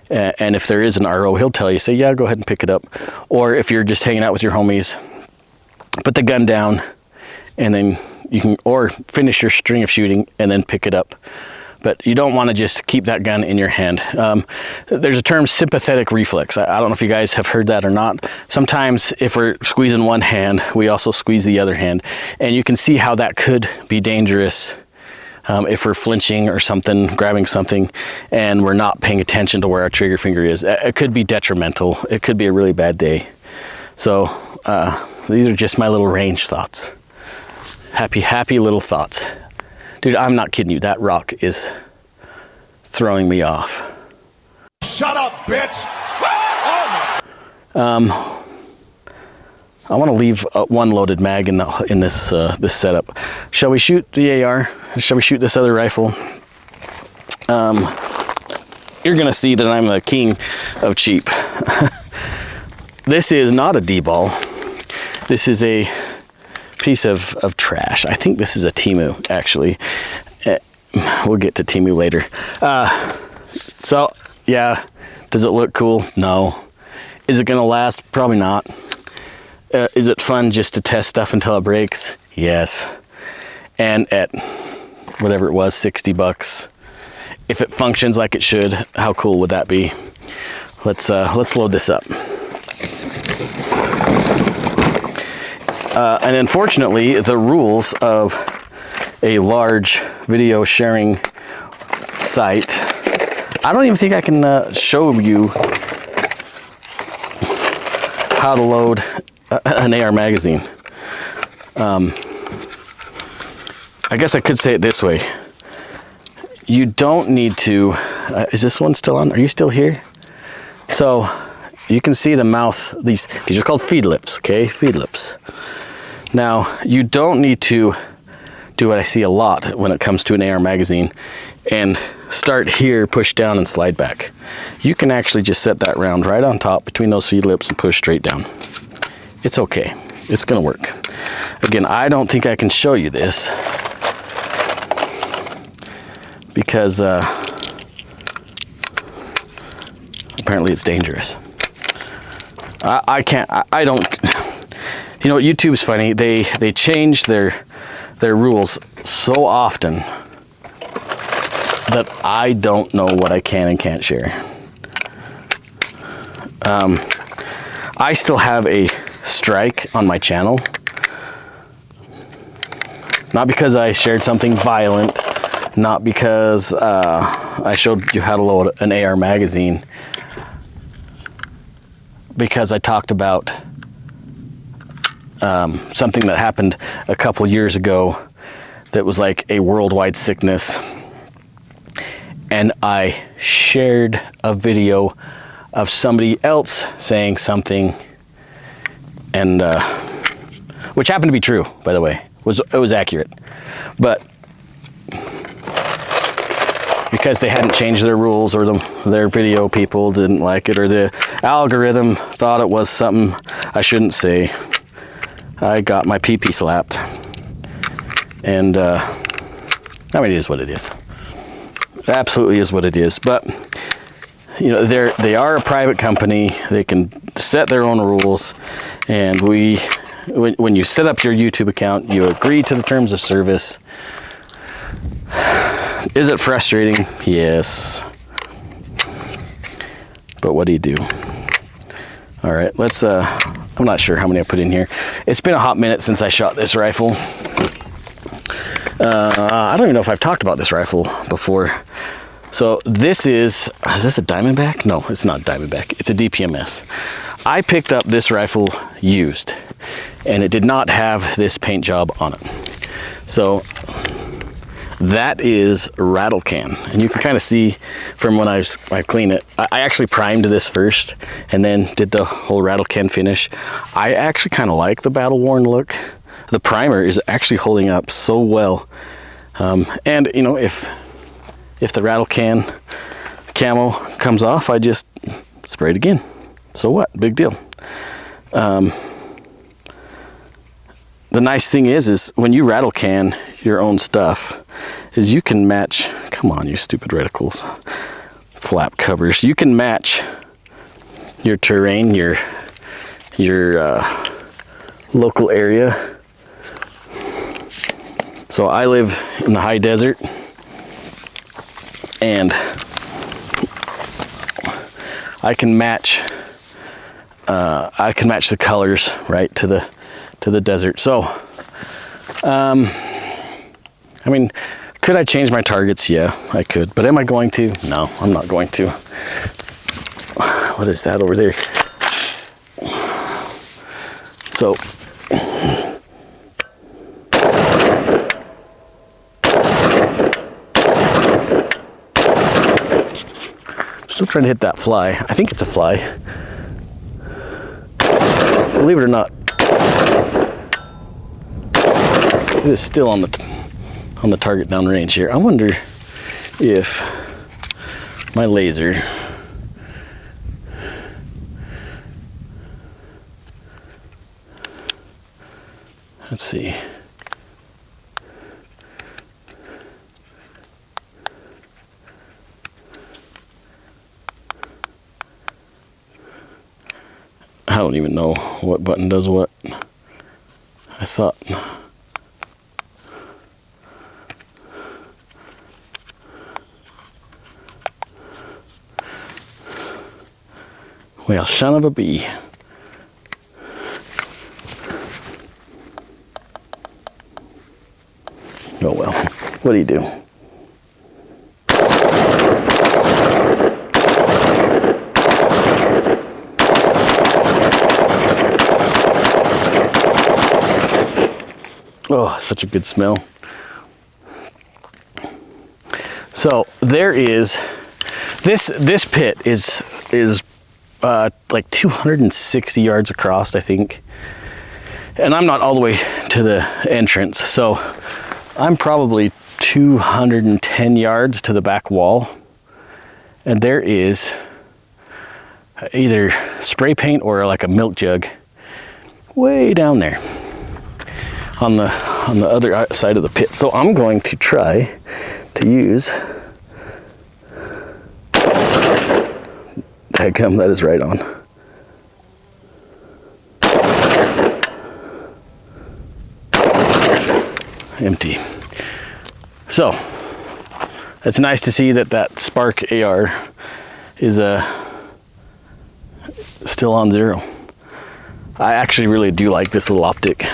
and if there is an RO, he'll tell you, say, yeah, go ahead and pick it up. Or if you're just hanging out with your homies, put the gun down, and then you can, or finish your string of shooting and then pick it up. But you don't want to just keep that gun in your hand. There's a term, sympathetic reflex. I don't know if you guys have heard that or not. Sometimes if we're squeezing one hand, we also squeeze the other hand. And you can see how that could be dangerous if we're flinching or something, grabbing something, and we're not paying attention to where our trigger finger is. It could be detrimental. It could be a really bad day. So these are just my little range thoughts. Happy little thoughts. Dude, I'm not kidding you. That rock is throwing me off. Shut up, bitch! I want to leave one loaded mag in this this setup. Shall we shoot the AR? Shall we shoot this other rifle? You're gonna see that I'm the king of cheap. This is not a D-ball. This is a piece of trash. I think this is a Temu, actually. We'll get to Temu later. So yeah, does it look cool? No. Is it gonna last? Probably not. Is it fun just to test stuff until it breaks? Yes. And at whatever it was, 60 bucks, if it functions like it should, how cool would that be? Let's load this up. And unfortunately, the rules of a large video sharing site, I don't even think I can show you how to load an AR magazine. I guess I could say it this way. You don't need to is this one still on? Are you still here? So you can see the mouth, these are called feed lips, okay? Feed lips. Now, you don't need to do what I see a lot when it comes to an AR magazine and start here, push down and slide back. You can actually just set that round right on top between those feed lips and push straight down. It's okay, it's gonna work. Again, I don't think I can show you this because apparently it's dangerous. I can't, I don't, you know, YouTube's funny. They change their rules so often that I don't know what I can and can't share. I still have a strike on my channel. Not because I shared something violent, not because I showed you how to load an AR magazine, because I talked about something that happened a couple years ago that was like a worldwide sickness, and I shared a video of somebody else saying something, and which happened to be true, by the way. It was accurate, but because they hadn't changed their rules, or their video people didn't like it, or the algorithm thought it was something I shouldn't say, I got my pee-pee slapped. And I mean, it is what it is. It absolutely is what it is. But you know, they are a private company. They can set their own rules, and when you set up your YouTube account, you agree to the terms of service. Is it frustrating? Yes. But what do you do? All right, let's, I'm not sure how many I put in here. It's been a hot minute since I shot this rifle. I don't even know if I've talked about this rifle before. So this is this a Diamondback? No, it's not Diamondback. It's a DPMS. I picked up this rifle used, and it did not have this paint job on it. So that is rattle can, and you can kind of see from when I clean it. I actually primed this first and then did the whole rattle can finish. I actually kind of like the battle worn look. The primer is actually holding up so well, and you know, if the rattle can camo comes off, I just spray it again. So what? Big deal. The nice thing is when you rattle can your own stuff, is you can match, come on you stupid reticles, flap covers, you can match your terrain, your local area. So I live in the high desert, and I can match the colors right to the desert. So I mean, could I change my targets? Yeah, I could. But am I going to? No, I'm not going to. What is that over there? So still trying to hit that fly. I think it's a fly. Believe it or not, it is still on the target downrange here. I wonder if my laser let's see. I don't even know what button does what. I thought. Well, son of a bee. Oh well, what do you do? Oh, such a good smell. So there is This pit is like 260 yards across, I think. And I'm not all the way to the entrance, so I'm probably 210 yards to the back wall. And there is either spray paint or like a milk jug way down there on the other side of the pit. So I'm going to try to use, headcam, that is right on. Empty. So it's nice to see that Spark AR is still on 0. I actually really do like this little optic.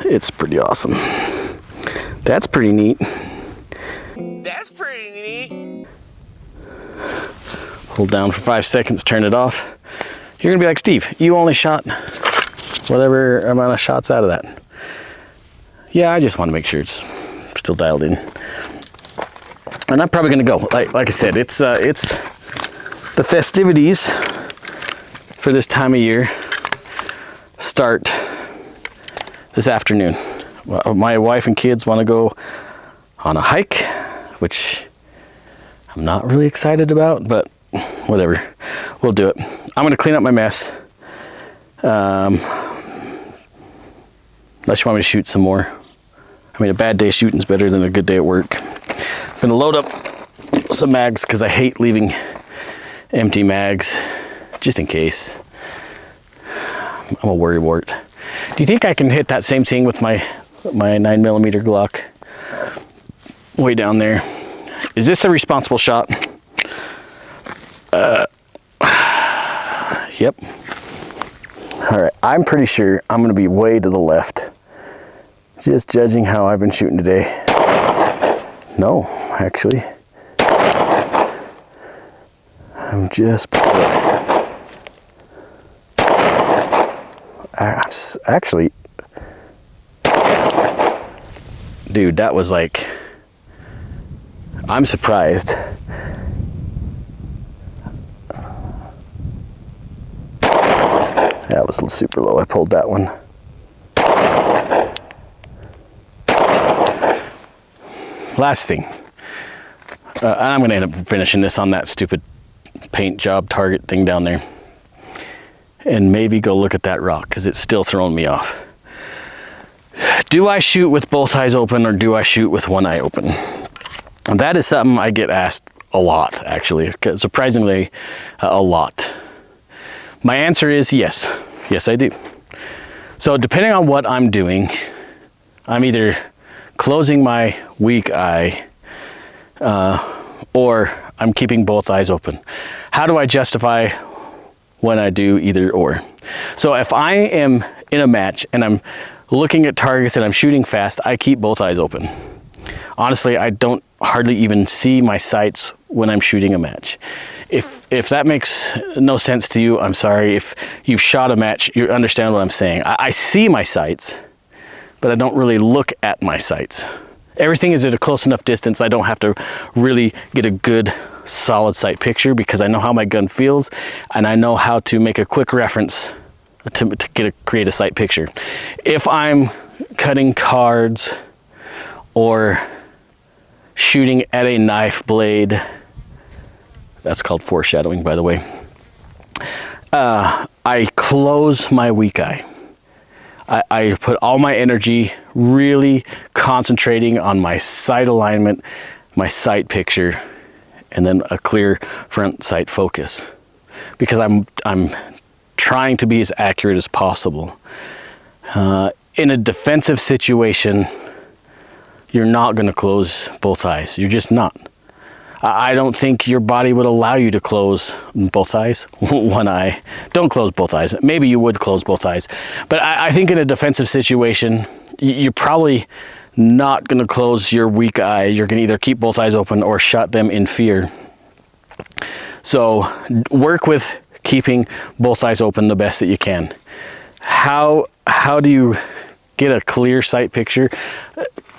It's pretty awesome. That's pretty neat. That's pretty neat. Hold down for 5 seconds, turn it off. You're gonna be like, Steve, you only shot whatever amount of shots out of that. Yeah, I just want to make sure it's still dialed in. And I'm probably gonna go. Like I said, it's the festivities for this time of year start this afternoon. My wife and kids want to go on a hike, which I'm not really excited about, but whatever, we'll do it. I'm gonna clean up my mess. Unless you want me to shoot some more. I mean, a bad day shooting is better than a good day at work. I'm gonna load up some mags because I hate leaving empty mags, just in case. I'm a worrywart. Do you think I can hit that same thing with my 9mm Glock way down there? Is this a responsible shot? Yep. All right, I'm pretty sure I'm gonna be way to the left. Just judging how I've been shooting today. No, actually. I'm just actually, dude, that was like, I'm surprised. That was super low. I pulled that one. Last thing, I'm gonna end up finishing this on that stupid paint job target thing down there, and maybe go look at that rock because it's still throwing me off. Do I shoot with both eyes open or do I shoot with one eye open? And that is something I get asked a lot, actually, surprisingly a lot. My answer is yes. Yes, I do. So depending on what I'm doing, I'm either closing my weak eye or I'm keeping both eyes open. How do I justify when I do either or? So if I am in a match and I'm looking at targets and I'm shooting fast, I keep both eyes open. Honestly, I don't hardly even see my sights when I'm shooting a match. If that makes no sense to you, I'm sorry. If you've shot a match, you understand what I'm saying. I see my sights, but I don't really look at my sights. Everything is at a close enough distance. I don't have to really get a good solid sight picture because I know how my gun feels and I know how to make a quick reference to create a sight picture. If I'm cutting cards or shooting at a knife blade, that's called foreshadowing, by the way, I close my weak eye. I put all my energy really concentrating on my sight alignment, my sight picture, and then a clear front sight focus. Because I'm trying to be as accurate as possible. In a defensive situation, you're not gonna close both eyes. You're just not. I don't think your body would allow you to close both eyes, one eye. Don't close both eyes. Maybe you would close both eyes. But I think in a defensive situation, you're probably not gonna close your weak eye. You're gonna either keep both eyes open or shut them in fear. So work with keeping both eyes open the best that you can. How do you get a clear sight picture?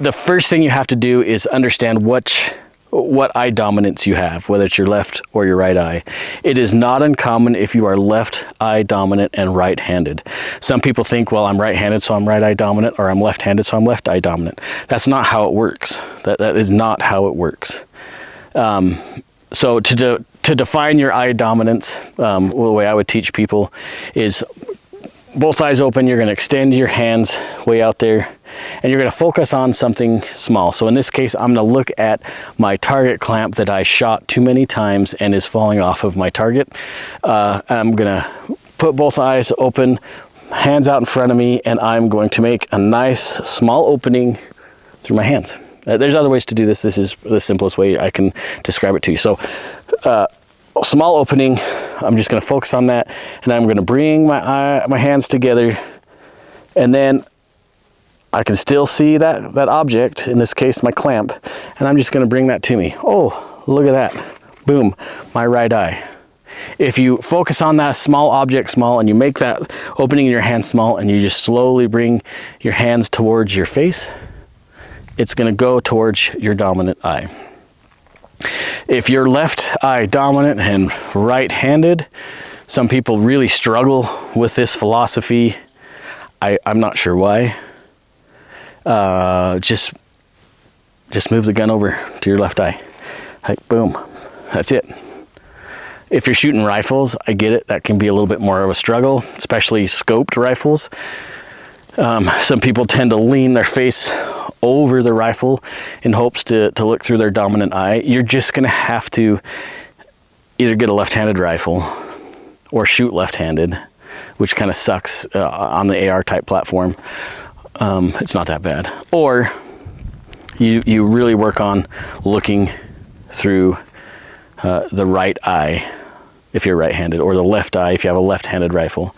The first thing you have to do is understand which what eye dominance you have, whether it's your left or your right eye. It is not uncommon if you are left eye dominant and right-handed. Some people think, well, I'm right-handed, so I'm right eye dominant, or I'm left-handed, so I'm left eye dominant. That's not how it works. That is not how it works. So to define your eye dominance, the way I would teach people is both eyes open. You're going to extend your hands way out there, and you're going to focus on something small. So in this case, I'm going to look at my target clamp that I shot too many times and is falling off of my target. I'm going to put both eyes open, hands out in front of me, and I'm going to make a nice small opening through my hands. There's other ways to do this. This is the simplest way I can describe it to you. So small opening, I'm just going to focus on that, and I'm going to bring my hands together, and then I can still see that object, in this case my clamp, and I'm just going to bring that to me. Oh, look at that. Boom, my right eye. If you focus on that small object small, and you make that opening in your hand small, and you just slowly bring your hands towards your face, it's going to go towards your dominant eye. If you're left eye dominant and right-handed, some people really struggle with this philosophy. I'm not sure why. Just move the gun over to your left eye. Like, boom, that's it. If you're shooting rifles, I get it. That can be a little bit more of a struggle, especially scoped rifles. Some people tend to lean their face over the rifle in hopes to look through their dominant eye. You're just going to have to either get a left-handed rifle or shoot left-handed, which kind of sucks on the AR type platform. It's not that bad. Or you really work on looking through the right eye if you're right-handed, or the left eye if you have a left-handed rifle.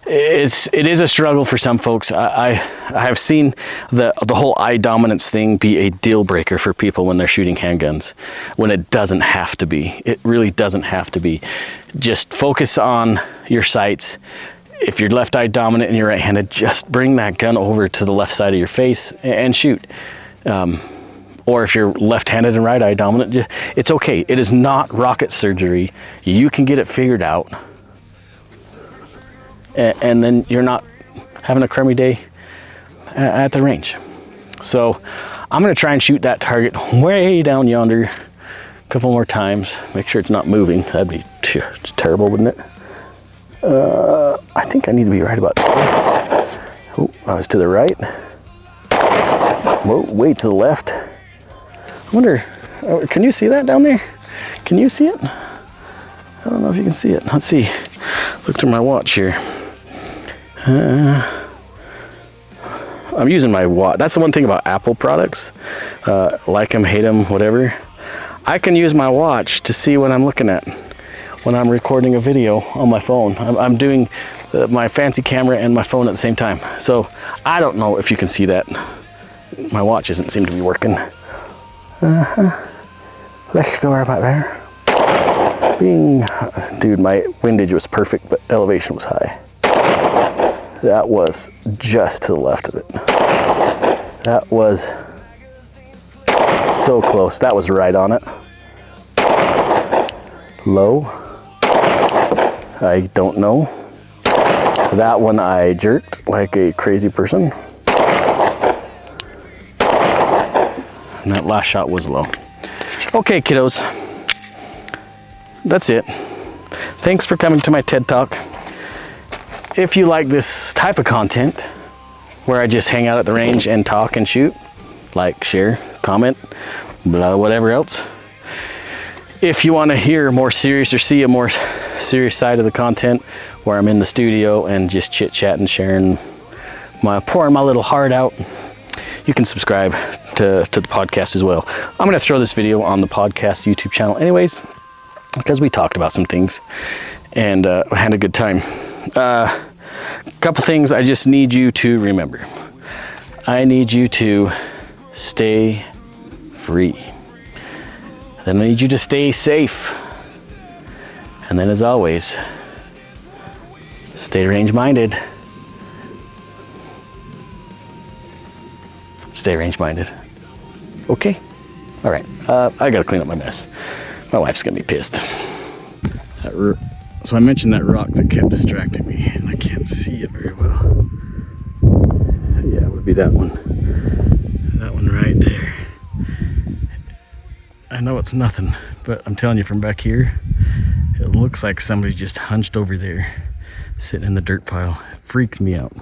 It is a struggle for some folks. I have seen the whole eye dominance thing be a deal breaker for people when they're shooting handguns, when it doesn't have to be. It really doesn't have to be. Just focus on your sights. If you're left eye dominant and you're right-handed, just bring that gun over to the left side of your face and shoot. Or if you're left-handed and right eye dominant, it's okay. It is not rocket surgery. You can get it figured out. And then you're not having a crummy day at the range. So I'm going to try and shoot that target way down yonder a couple more times. Make sure it's not moving. That'd be terrible, wouldn't it? I think I need to be right about there. Oh, I was to the right. Whoa, way to the left. I wonder, can you see that down there? Can you see it? I don't know if you can see it. Let's see. Look through my watch here. I'm using my watch. That's the one thing about Apple products. Like them, hate them, whatever. I can use my watch to see what I'm looking at when I'm recording a video on my phone. I'm doing my fancy camera and my phone at the same time. So I don't know if you can see that. My watch doesn't seem to be working. Let's go about there. Bing. Dude, my windage was perfect, but elevation was high. That was just to the left of it. That was so close. That was right on it. Low. I don't know. That one I jerked like a crazy person. And that last shot was low. Okay, kiddos. That's it. Thanks for coming to my TED Talk. If you like this type of content, where I just hang out at the range and talk and shoot, like, share, comment, blah, whatever else. If you want to hear more serious or see a more serious side of the content, where I'm in the studio and just chit-chatting, sharing, pouring my little heart out, you can subscribe to the podcast as well. I'm going to throw this video on the podcast YouTube channel anyways, because we talked about some things and had a good time. A couple things I just need you to remember. I need you to stay free. Then I need you to stay safe. And then, as always, stay range-minded. Stay range-minded. Okay? All right, I gotta clean up my mess. My wife's gonna be pissed. So I mentioned that rock that kept distracting me, and I can't see it very well. Yeah, it would be that one. That one right there. I know it's nothing, but I'm telling you from back here, it looks like somebody just hunched over there, sitting in the dirt pile. It freaked me out.